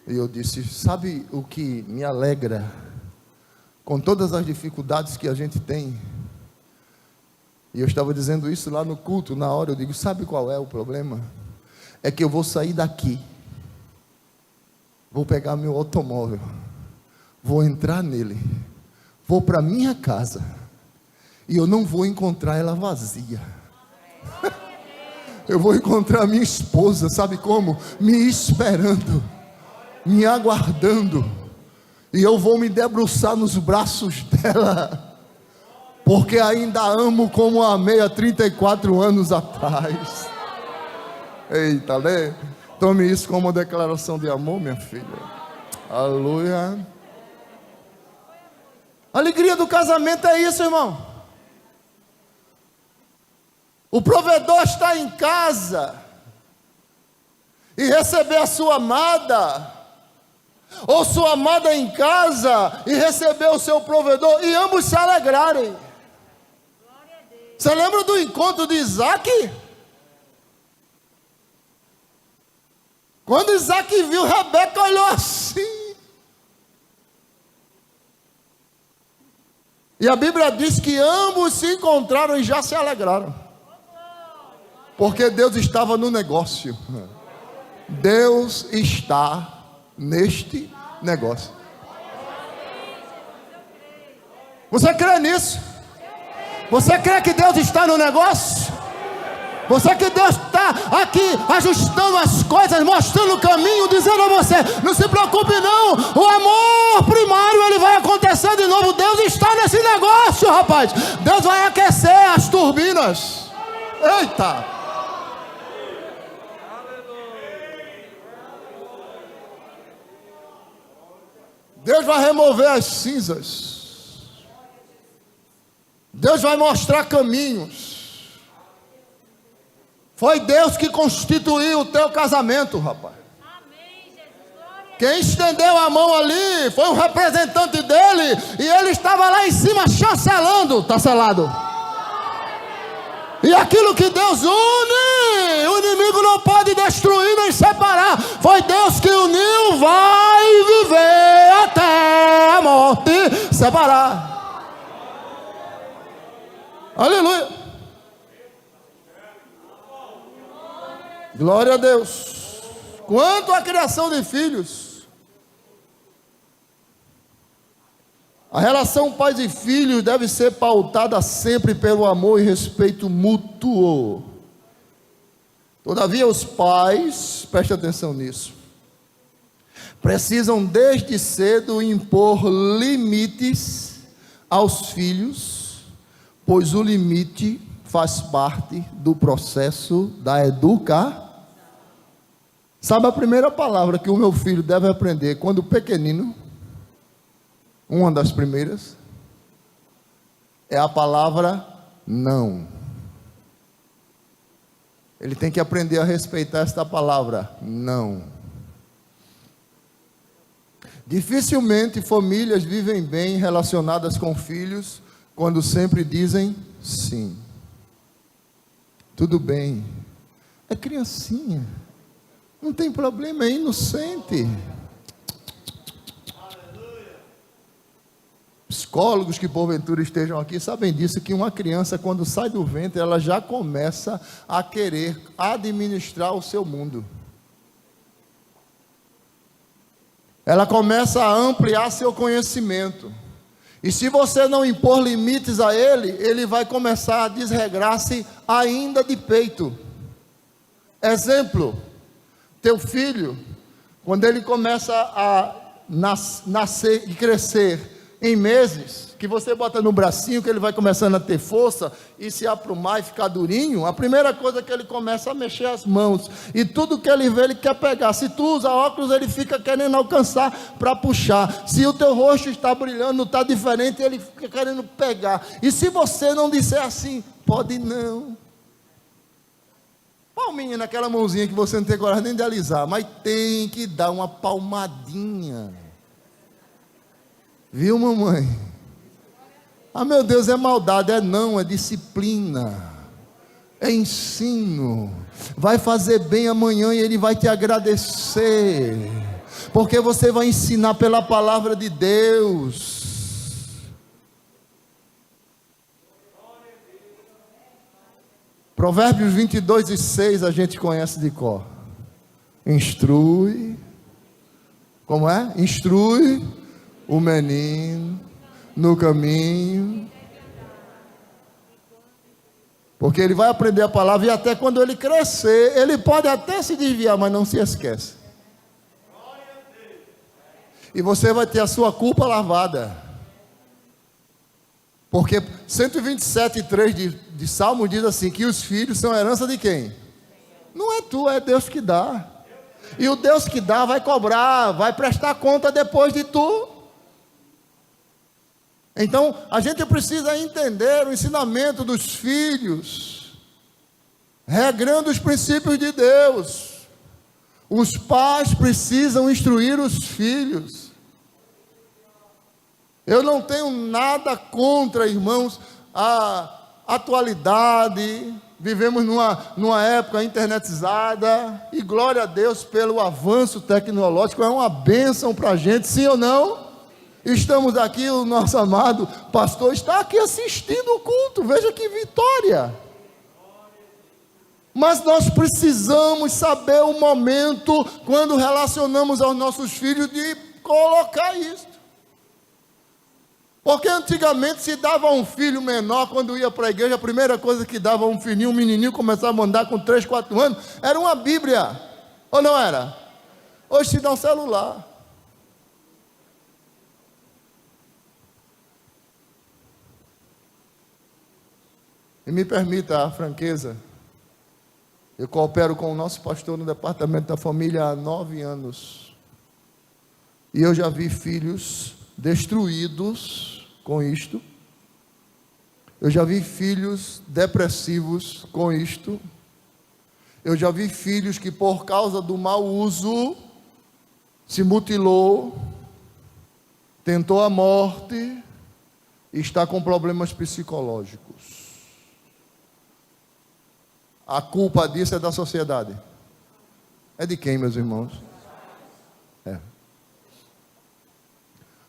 e eu disse: sabe o que me alegra? Com todas as dificuldades que a gente tem, e eu estava dizendo isso lá no culto, na hora, eu digo: sabe qual é o problema? É que eu vou sair daqui, vou pegar meu automóvel, vou entrar nele, vou para minha casa, e eu não vou encontrar ela vazia. Eu vou encontrar minha esposa, sabe como? Me esperando, me aguardando, e eu vou me debruçar nos braços dela, porque ainda amo como amei há 34 anos atrás. Eita, né? Tome isso como uma declaração de amor, minha filha. Aleluia. A alegria do casamento é isso, irmão. O provedor está em casa e receber a sua amada, ou sua amada em casa e receber o seu provedor, e ambos se alegrarem. Você lembra do encontro de Isaac? Quando Isaac viu, Rebeca olhou assim. E a Bíblia diz que ambos se encontraram e já se alegraram. Porque Deus estava no negócio. Deus está neste negócio. Você crê nisso? Você crê que Deus está no negócio? Você que Deus está aqui ajustando as coisas, mostrando o caminho, dizendo a você: não se preocupe não, o amor primário ele vai acontecer de novo. Deus está nesse negócio, rapaz. Deus vai aquecer as turbinas. Eita! Deus vai remover as cinzas. Deus vai mostrar caminhos. Foi Deus que constituiu o teu casamento, rapaz. Quem estendeu a mão ali foi um representante dele, e ele estava lá em cima chancelando. Está selado. E aquilo que Deus une, o inimigo não pode destruir nem separar. Foi Deus que uniu, vai viver até a morte separar. Aleluia. Glória a Deus. Quanto à criação de filhos, a relação pais e filhos deve ser pautada sempre pelo amor e respeito mútuo. Todavia, os pais, preste atenção nisso, precisam desde cedo impor limites aos filhos, pois o limite faz parte do processo da educação. Sabe a primeira palavra que o meu filho deve aprender quando pequenino? Uma das primeiras é a palavra não. Ele tem que aprender a respeitar esta palavra, não. Dificilmente famílias vivem bem relacionadas com filhos quando sempre dizem sim. Tudo bem, é criancinha, não tem problema, é inocente. Psicólogos que porventura estejam aqui sabem disso, que uma criança quando sai do ventre, ela já começa a querer administrar o seu mundo. Ela começa a ampliar seu conhecimento. E se você não impor limites a ele, ele vai começar a desregrar-se ainda de peito. Exemplo, teu filho, quando ele começa a nascer e crescer, em meses, que você bota no bracinho, que ele vai começando a ter força e se aprumar e ficar durinho, a primeira coisa que ele começa a mexer as mãos, e tudo que ele vê ele quer pegar. Se tu usa óculos, ele fica querendo alcançar para puxar. Se o teu rosto está brilhando, está diferente, ele fica querendo pegar. E se você não disser assim, pode não. o menino, aquela mãozinha que você não tem coragem nem de alisar, mas tem que dar uma palmadinha. Viu, mamãe? Ah, meu Deus, é maldade. É não, é disciplina. É ensino. Vai fazer bem amanhã e ele vai te agradecer. Porque você vai ensinar pela palavra de Deus. Provérbios 22:6 a gente conhece de cor. Instrui. Como é? Instrui o menino no caminho. Porque ele vai aprender a palavra e até quando ele crescer, ele pode até se desviar, mas não se esquece. E você vai ter a sua culpa lavada. Porque 127:3 de Salmo diz assim, que os filhos são herança de quem? Não é tu, é Deus que dá. E o Deus que dá vai cobrar, vai prestar conta depois de tu. Então, a gente precisa entender o ensinamento dos filhos, regrando os princípios de Deus. Os pais precisam instruir os filhos. Eu não tenho nada contra, irmãos, a atualidade. Vivemos numa época internetizada, e glória a Deus pelo avanço tecnológico, é uma bênção para a gente, sim ou não? Estamos aqui, o nosso amado pastor está aqui assistindo o culto, veja que vitória. Mas nós precisamos saber o momento, quando relacionamos aos nossos filhos, de colocar isso. Porque antigamente se dava um filho menor, quando ia para a igreja, a primeira coisa que dava um filhinho, um menininho, começava a andar com 3, 4 anos, era uma Bíblia, ou não era? Hoje se dá um celular. E me permita a franqueza, eu coopero com o nosso pastor no departamento da família há 9 anos, e eu já vi filhos destruídos com isto, eu já vi filhos depressivos com isto, eu já vi filhos que por causa do mau uso, se mutilou, tentou a morte, e está com problemas psicológicos. A culpa disso é da sociedade. É de quem, meus irmãos?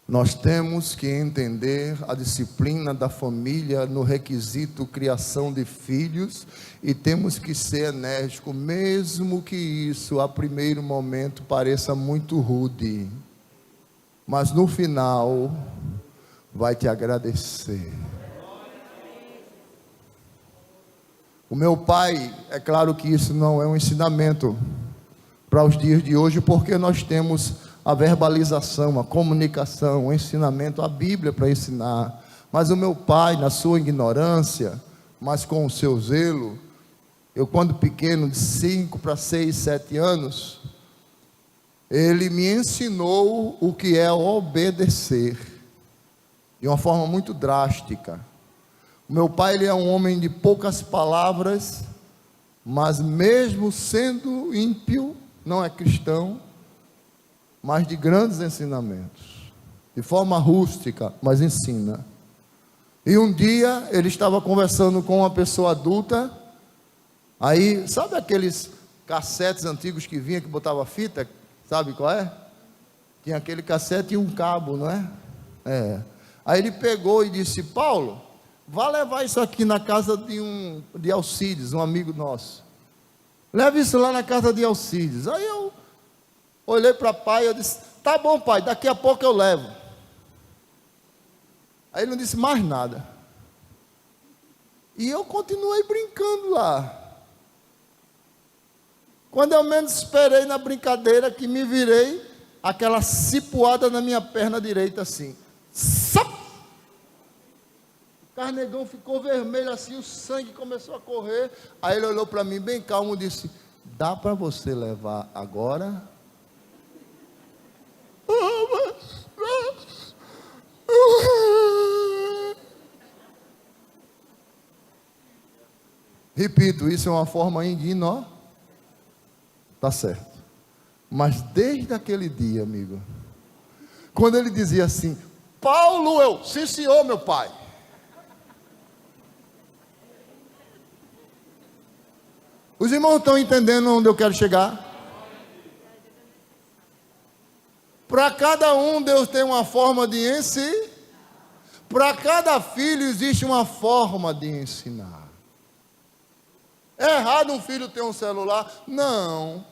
Nós temos que entender a disciplina da família no requisito criação de filhos, e temos que ser enérgicos, mesmo que isso a primeiro momento pareça muito rude, mas no final vai te agradecer. O meu pai, é claro que isso não é um ensinamento para os dias de hoje, porque nós temos a verbalização, a comunicação, o ensinamento, a Bíblia para ensinar. Mas o meu pai, na sua ignorância, mas com o seu zelo, eu quando pequeno, de 5 para 6, 7 anos, ele me ensinou o que é obedecer, de uma forma muito drástica. O meu pai, ele é um homem de poucas palavras, mas mesmo sendo ímpio, não é cristão, mas de grandes ensinamentos, de forma rústica, mas ensina. E um dia ele estava conversando com uma pessoa adulta, aí, sabe aqueles cassetes antigos que vinha, que botava fita, sabe qual é? Tinha aquele cassete e um cabo, não é? Aí ele pegou e disse: Paulo, vá levar isso aqui na casa de Alcides, um amigo nosso. Leve isso lá na casa de Alcides. Aí eu olhei para o pai e disse: tá bom, pai, daqui a pouco eu levo. Aí ele não disse mais nada. E eu continuei brincando lá. Quando eu menos esperei na brincadeira, que me virei, aquela cipuada na minha perna direita assim. Sap! O carnegão ficou vermelho assim, o sangue começou a correr. Aí ele olhou para mim bem calmo e disse: dá para você levar agora? Repito, isso é uma forma ignorante. Tá certo. Mas desde aquele dia, amigo, quando ele dizia assim, Paulo, eu, sim senhor, meu pai. Os irmãos estão entendendo onde eu quero chegar? Para cada um, Deus tem uma forma de ensinar. Para cada filho existe uma forma de ensinar. É errado um filho ter um celular? Não.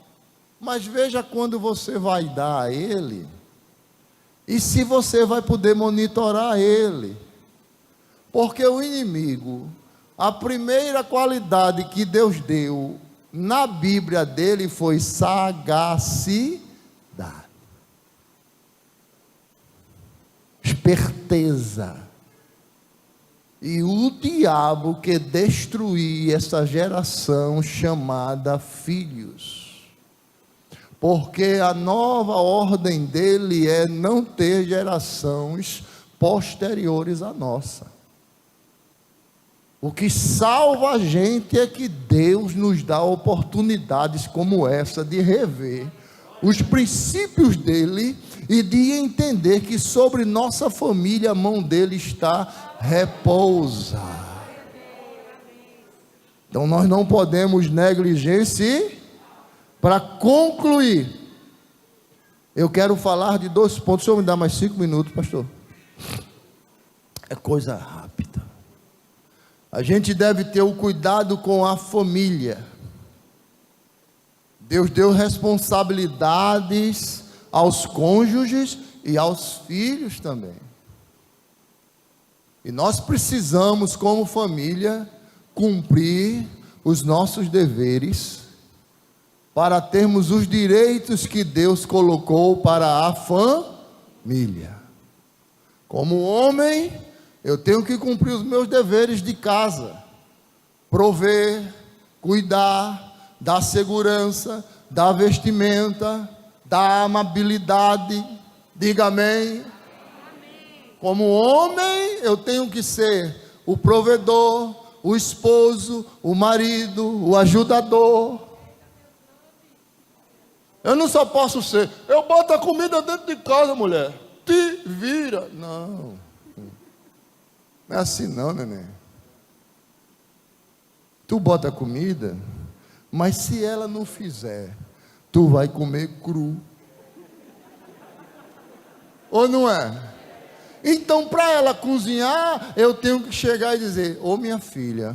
Mas veja quando você vai dar a ele. E se você vai poder monitorar ele. Porque o inimigo, a primeira qualidade que Deus deu na Bíblia dele foi sagacidade. Esperteza. E o diabo quer destruir essa geração chamada filhos. Porque a nova ordem dele é não ter gerações posteriores à nossa. O que salva a gente é que Deus nos dá oportunidades como essa de rever os princípios dele e de entender que sobre nossa família a mão dele está repousa. Então nós não podemos negligenciar. Para concluir, eu quero falar de 2 pontos. O senhor me dá mais 5 minutos, pastor? É coisa rápida. A gente deve ter o cuidado com a família. Deus deu responsabilidades aos cônjuges e aos filhos também. E nós precisamos, como família, cumprir os nossos deveres para termos os direitos que Deus colocou para a família. Como homem, eu tenho que cumprir os meus deveres de casa, prover, cuidar, dar segurança, dar vestimenta, dar amabilidade. Diga amém. Como homem, eu tenho que ser o provedor, o esposo, o marido, o ajudador. Eu não só posso ser, eu boto a comida dentro de casa, mulher, te vira. Não, não é assim não, neném. Tu bota a comida, mas se ela não fizer, tu vai comer cru. Ou não é? Então, para ela cozinhar, eu tenho que chegar e dizer: ô minha filha,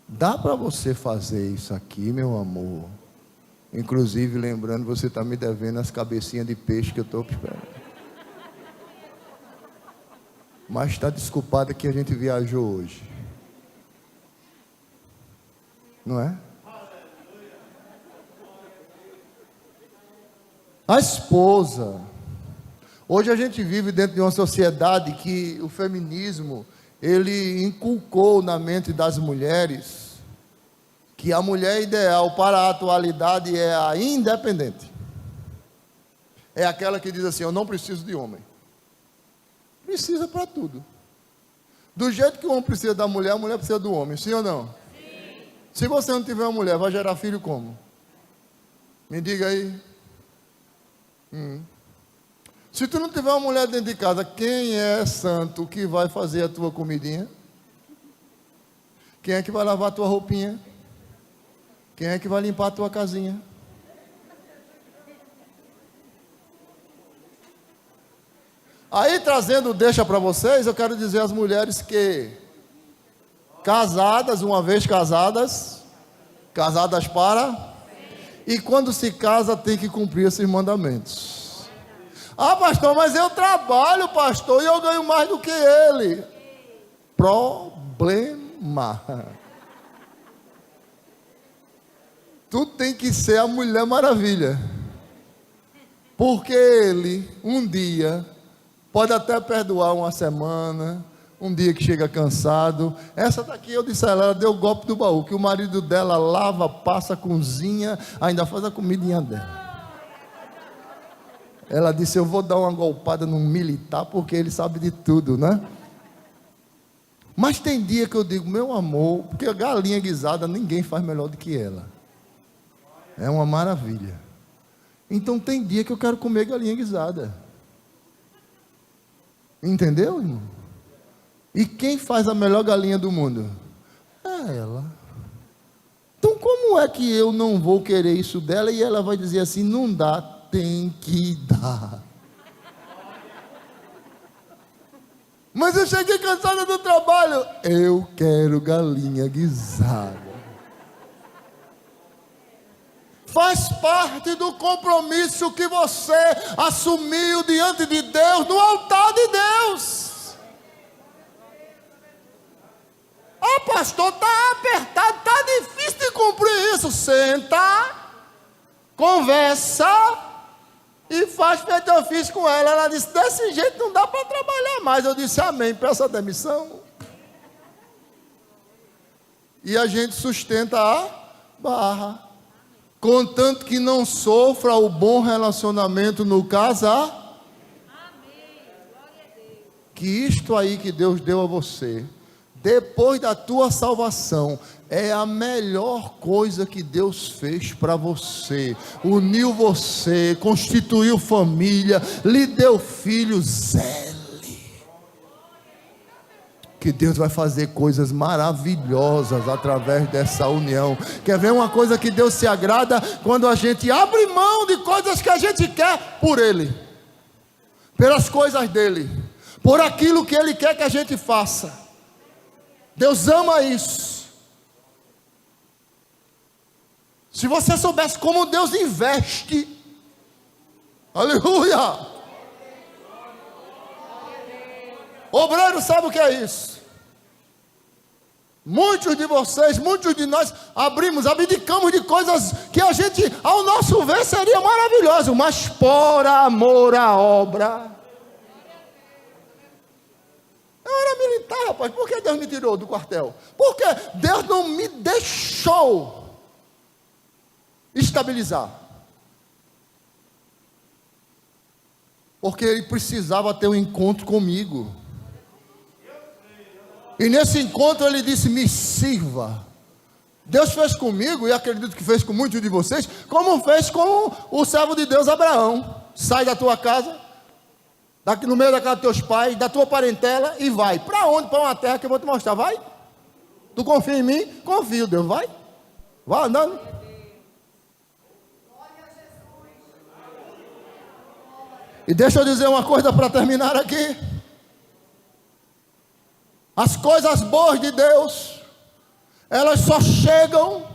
dá para você fazer isso aqui, meu amor? Inclusive, lembrando, você está me devendo as cabecinhas de peixe que eu estou esperando. Mas está desculpada que a gente viajou hoje. Não é? A esposa. Hoje a gente vive dentro de uma sociedade que o feminismo, ele inculcou na mente das mulheres que a mulher ideal para a atualidade é a independente. É aquela que diz assim: eu não preciso de homem. Precisa para tudo. Do jeito que o homem precisa da mulher, a mulher precisa do homem. Sim ou não? Sim. Se você não tiver uma mulher, vai gerar filho como? Me diga aí. Se tu não tiver uma mulher dentro de casa, quem é santo que vai fazer a tua comidinha? Quem é que vai lavar a tua roupinha? Quem é que vai limpar a tua casinha? Aí, trazendo deixa para vocês, eu quero dizer às mulheres que casadas, uma vez casadas, casadas para, e quando se casa tem que cumprir esses mandamentos. Ah, pastor, mas eu trabalho, pastor, e eu ganho mais do que ele. Problema. Tu tem que ser a Mulher Maravilha. Porque ele, um dia, pode até perdoar uma semana, um dia que chega cansado. Essa daqui, eu disse a ela deu o golpe do baú, que o marido dela lava, passa, cozinha, ainda faz a comidinha dela. Ela disse: eu vou dar uma golpada num militar, porque ele sabe de tudo, né? Mas tem dia que eu digo: meu amor, porque a galinha guisada ninguém faz melhor do que ela. É uma maravilha. Então tem dia que eu quero comer galinha guisada. Entendeu, irmão? E quem faz a melhor galinha do mundo? É ela. Então como é que eu não vou querer isso dela e ela vai dizer assim, não dá, tem que dar. Mas eu cheguei cansada do trabalho, eu quero galinha guisada. Faz parte do compromisso que você assumiu diante de Deus, no altar de Deus. Ah, pastor, está apertado, está difícil de cumprir isso. Senta, conversa e faz feito eu fiz com ela. Ela disse, desse jeito não dá para trabalhar mais. Eu disse, amém, peça demissão. E a gente sustenta a barra. Contanto que não sofra o bom relacionamento no casamento. Que isto aí que Deus deu a você, depois da tua salvação, é a melhor coisa que Deus fez para você. Uniu você, constituiu família, lhe deu filhos, zele. Que Deus vai fazer coisas maravilhosas através dessa união. Quer ver uma coisa que Deus se agrada? Quando a gente abre mão de coisas que a gente quer por Ele, pelas coisas dEle, por aquilo que Ele quer que a gente faça. Deus ama isso. Se você soubesse como Deus investe, aleluia! Obreiro sabe o que é isso. Muitos de vocês, muitos de nós abdicamos de coisas que a gente, ao nosso ver, seria maravilhoso, mas por amor à obra. Eu era militar, rapaz. Por que Deus me tirou do quartel? Porque Deus não me deixou estabilizar. Porque Ele precisava ter um encontro comigo. E nesse encontro Ele disse, me sirva. Deus fez comigo, e acredito que fez com muitos de vocês, como fez com o servo de Deus Abraão. Sai da tua casa, daqui no meio da casa dos teus pais, da tua parentela, e vai. Para onde? Para uma terra que eu vou te mostrar. Vai. Tu confia em mim? Confio, Deus. Vai. Vai andando. E deixa eu dizer uma coisa para terminar aqui. As coisas boas de Deus, elas só chegam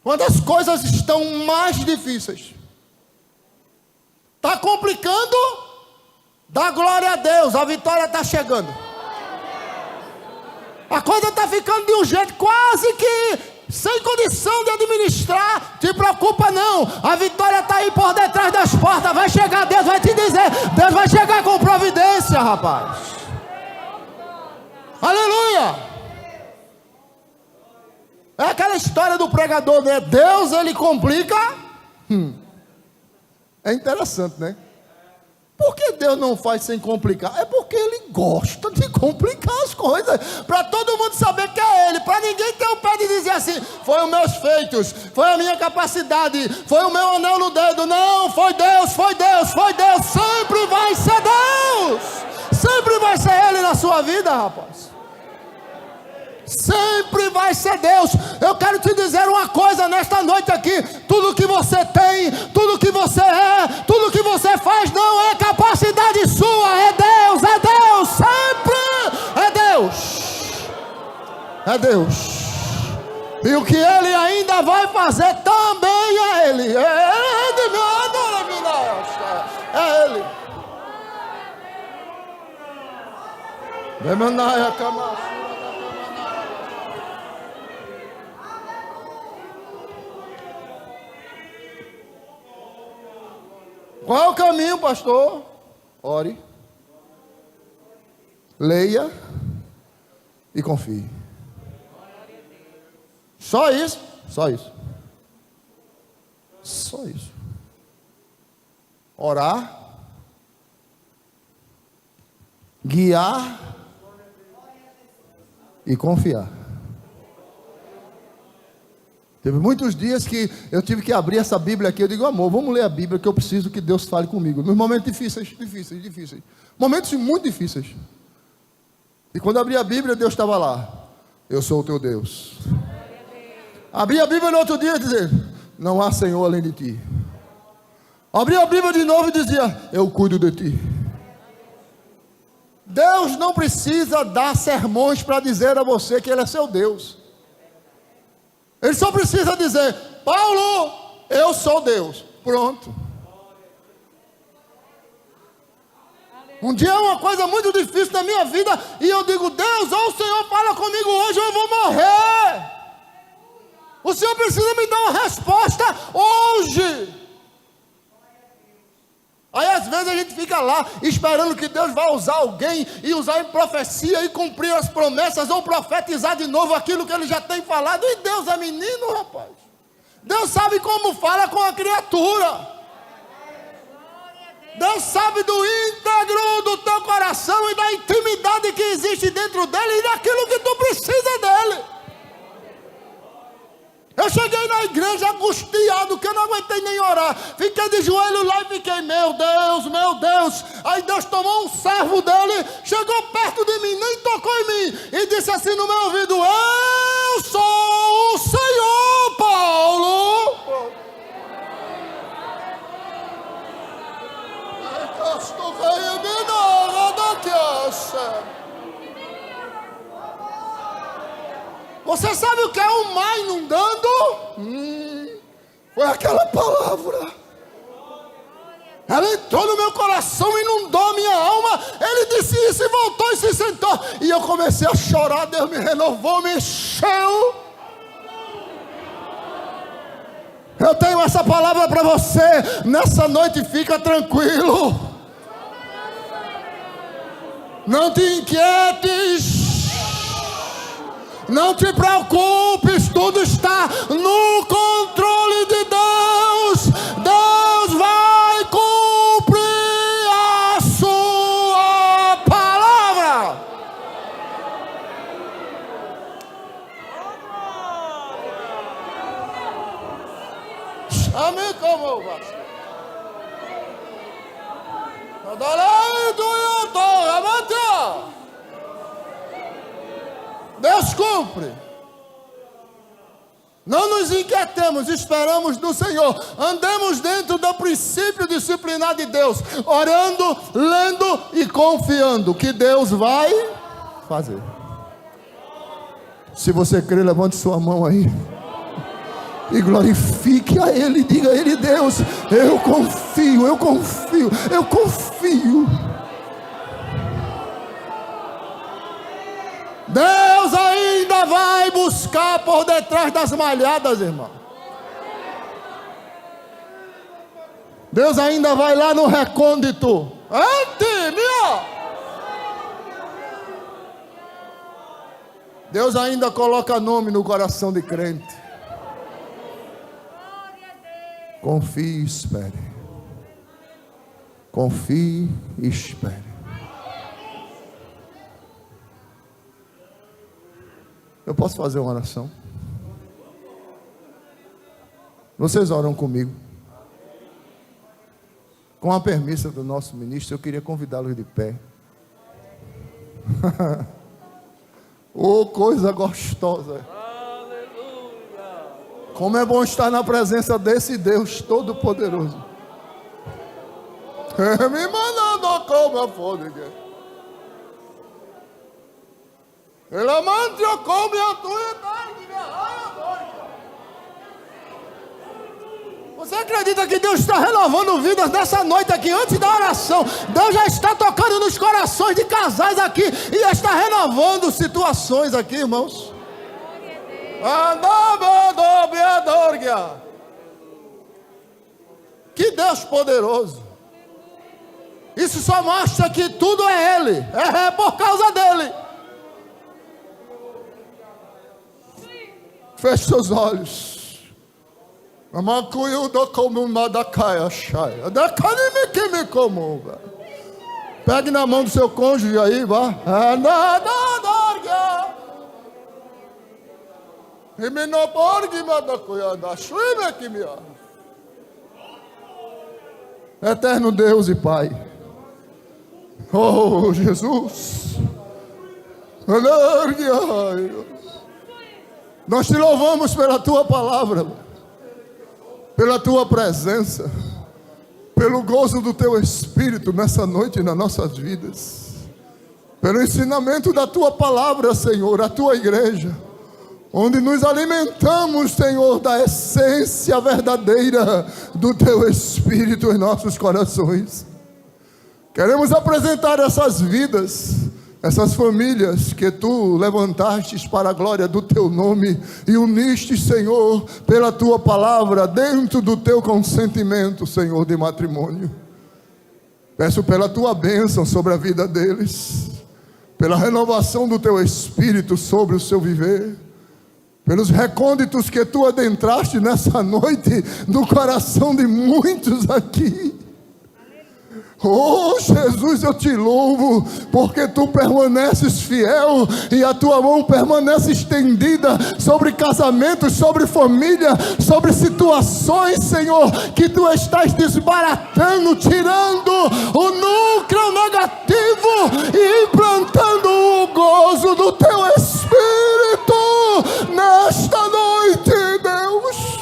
quando as coisas estão mais difíceis. Está complicando? Dá glória a Deus, a vitória está chegando. A coisa está ficando de um jeito quase que sem condição de administrar. Te preocupa não, a vitória está aí por detrás das portas. Vai chegar, Deus vai te dizer, Deus vai chegar com providência, rapaz. Aleluia. É aquela história do pregador, né? Deus, ele complica. É interessante, né? Por que Deus não faz sem complicar? É porque Ele gosta de complicar as coisas, para todo mundo saber que é Ele, para ninguém ter o pé de dizer assim, foi os meus feitos, foi a minha capacidade, foi o meu anel no dedo. Não, foi Deus, foi Deus, foi Deus. Sempre vai ser Deus. Sempre vai ser Ele na sua vida, rapaz. Sempre vai ser Deus. Eu quero te dizer uma coisa nesta noite aqui: tudo que você tem, tudo que você é, tudo que você faz não é capacidade sua, é Deus, sempre é Deus, é Deus. E o que Ele ainda vai fazer também é Ele, é Ele. Qual é o caminho, pastor? Ore, leia e confie. Só isso, só isso. Só isso. Orar, guiar e confiar. Teve muitos dias que eu tive que abrir essa Bíblia aqui. Eu digo, amor, vamos ler a Bíblia, que eu preciso que Deus fale comigo. Nos momentos difíceis. Momentos muito difíceis. E quando eu abri a Bíblia, Deus estava lá. Eu sou o teu Deus. Abri a Bíblia no outro dia e dizia, não há Senhor além de ti. Abri a Bíblia de novo e dizia, eu cuido de ti. Deus não precisa dar sermões para dizer a você que Ele é seu Deus. Ele só precisa dizer, Paulo, eu sou Deus. Pronto. Um dia é uma coisa muito difícil na minha vida e eu digo, Deus, ou o Senhor fala comigo hoje ou eu vou morrer. O Senhor precisa me dar uma resposta hoje. Aí às vezes a gente fica lá esperando que Deus vai usar alguém e usar em profecia e cumprir as promessas ou profetizar de novo aquilo que Ele já tem falado. E Deus é menino, rapaz. Deus sabe como fala com a criatura. Deus sabe do íntegro do teu coração e da intimidade que existe dentro dele e daquilo que tu precisa dele. Eu cheguei na igreja angustiado, que eu não aguentei nem orar. Fiquei de joelho lá e fiquei, meu Deus, meu Deus. Aí Deus tomou um servo dele, chegou perto de mim, nem tocou em mim, e disse assim no meu ouvido, eu sou o Senhor, Paulo. Você sabe o que é o mar inundando? Foi aquela palavra. Ela entrou no meu coração, inundou a minha alma. Ele disse isso e voltou e se sentou. E eu comecei a chorar. Deus me renovou, me encheu. Eu tenho essa palavra para você. Nessa noite fica tranquilo. Não te inquietes. Não te preocupes, tudo está no controle de Deus. Deus vai cumprir a sua palavra. Chame como vai. Deus cumpre. Não nos inquietemos, esperamos no Senhor. Andemos dentro do princípio disciplinar de Deus, orando, lendo e confiando que Deus vai fazer. Se você crê, levante sua mão aí e glorifique a Ele. Diga a Ele, Deus, eu confio, eu confio, eu confio. Deus ainda vai buscar por detrás das malhadas, irmão. Deus ainda vai lá no recôndito. Deus ainda coloca nome no coração de crente. Confie e espere. Confie e espere. Eu posso fazer uma oração? Vocês oram comigo? Com a permissão do nosso ministro, eu queria convidá-los de pé. Oh, coisa gostosa. Como é bom estar na presença desse Deus Todo-Poderoso. Me mandando como a fônica. Ela manda come a tua. Você acredita que Deus está renovando vidas nessa noite aqui, antes da oração? Deus já está tocando nos corações de casais aqui e já está renovando situações aqui, irmãos. Que Deus poderoso. Isso só mostra que tudo é Ele. É por causa dEle. Feche seus olhos. Pegue na mão do seu cônjuge aí, vá. E me não porgue, manda cuidar, chuva que me ó. Eterno Deus e Pai. Oh, Jesus. Nós te louvamos pela tua palavra, pela tua presença, pelo gozo do teu Espírito nessa noite nas nossas vidas, pelo ensinamento da tua palavra, Senhor, a tua igreja, onde nos alimentamos, Senhor, da essência verdadeira do teu Espírito em nossos corações. Queremos apresentar essas vidas, essas famílias que tu levantastes para a glória do teu nome e uniste, Senhor, pela tua palavra dentro do teu consentimento, Senhor, de matrimônio. Peço pela tua bênção sobre a vida deles, pela renovação do teu Espírito sobre o seu viver, pelos recônditos que tu adentraste nessa noite no coração de muitos aqui. Oh Jesus, eu te louvo, porque tu permaneces fiel e a tua mão permanece estendida sobre casamentos, sobre família, sobre situações, Senhor, que tu estás desbaratando, tirando o núcleo negativo e implantando o gozo do teu Espírito nesta noite, Deus.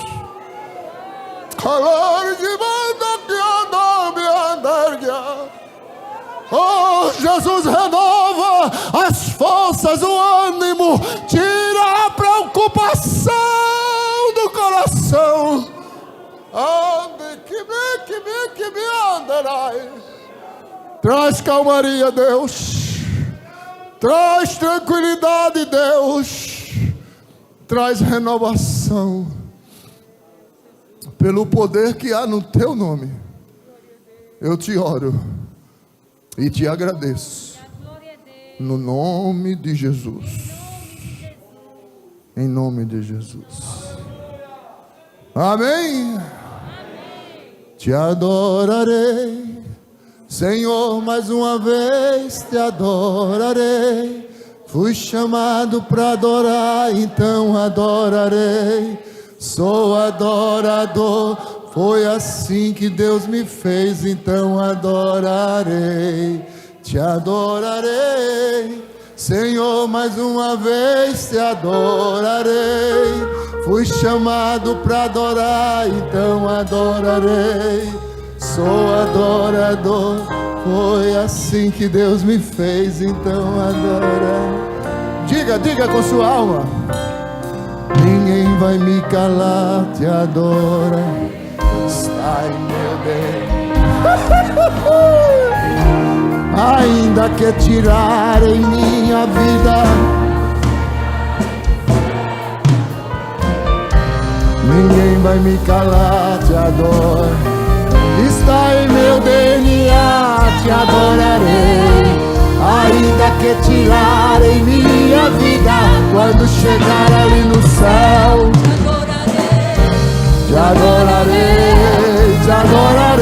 Oh, Jesus, renova as forças, o ânimo, tira a preocupação do coração. Ande, que me andará. Traz calmaria, Deus. Traz tranquilidade, Deus. Traz renovação. Pelo poder que há no teu nome, eu te oro e te agradeço, no nome de Jesus, em nome de Jesus, amém. Te adorarei, Senhor, mais uma vez te adorarei. Fui chamado para adorar, então adorarei. Sou adorador, foi assim que Deus me fez, então adorarei. Te adorarei, Senhor, mais uma vez te adorarei. Fui chamado para adorar, então adorarei. Sou adorador, foi assim que Deus me fez, então adorarei. Diga com sua alma. Ninguém vai me calar, te adora, está em meu bem. Ainda que tirarem minha vida, ninguém vai me calar, te adora, está em meu DNA, te adorarei. Ainda que tirarem minha vida, quando chegar ali no céu, te adorarei, te adorarei.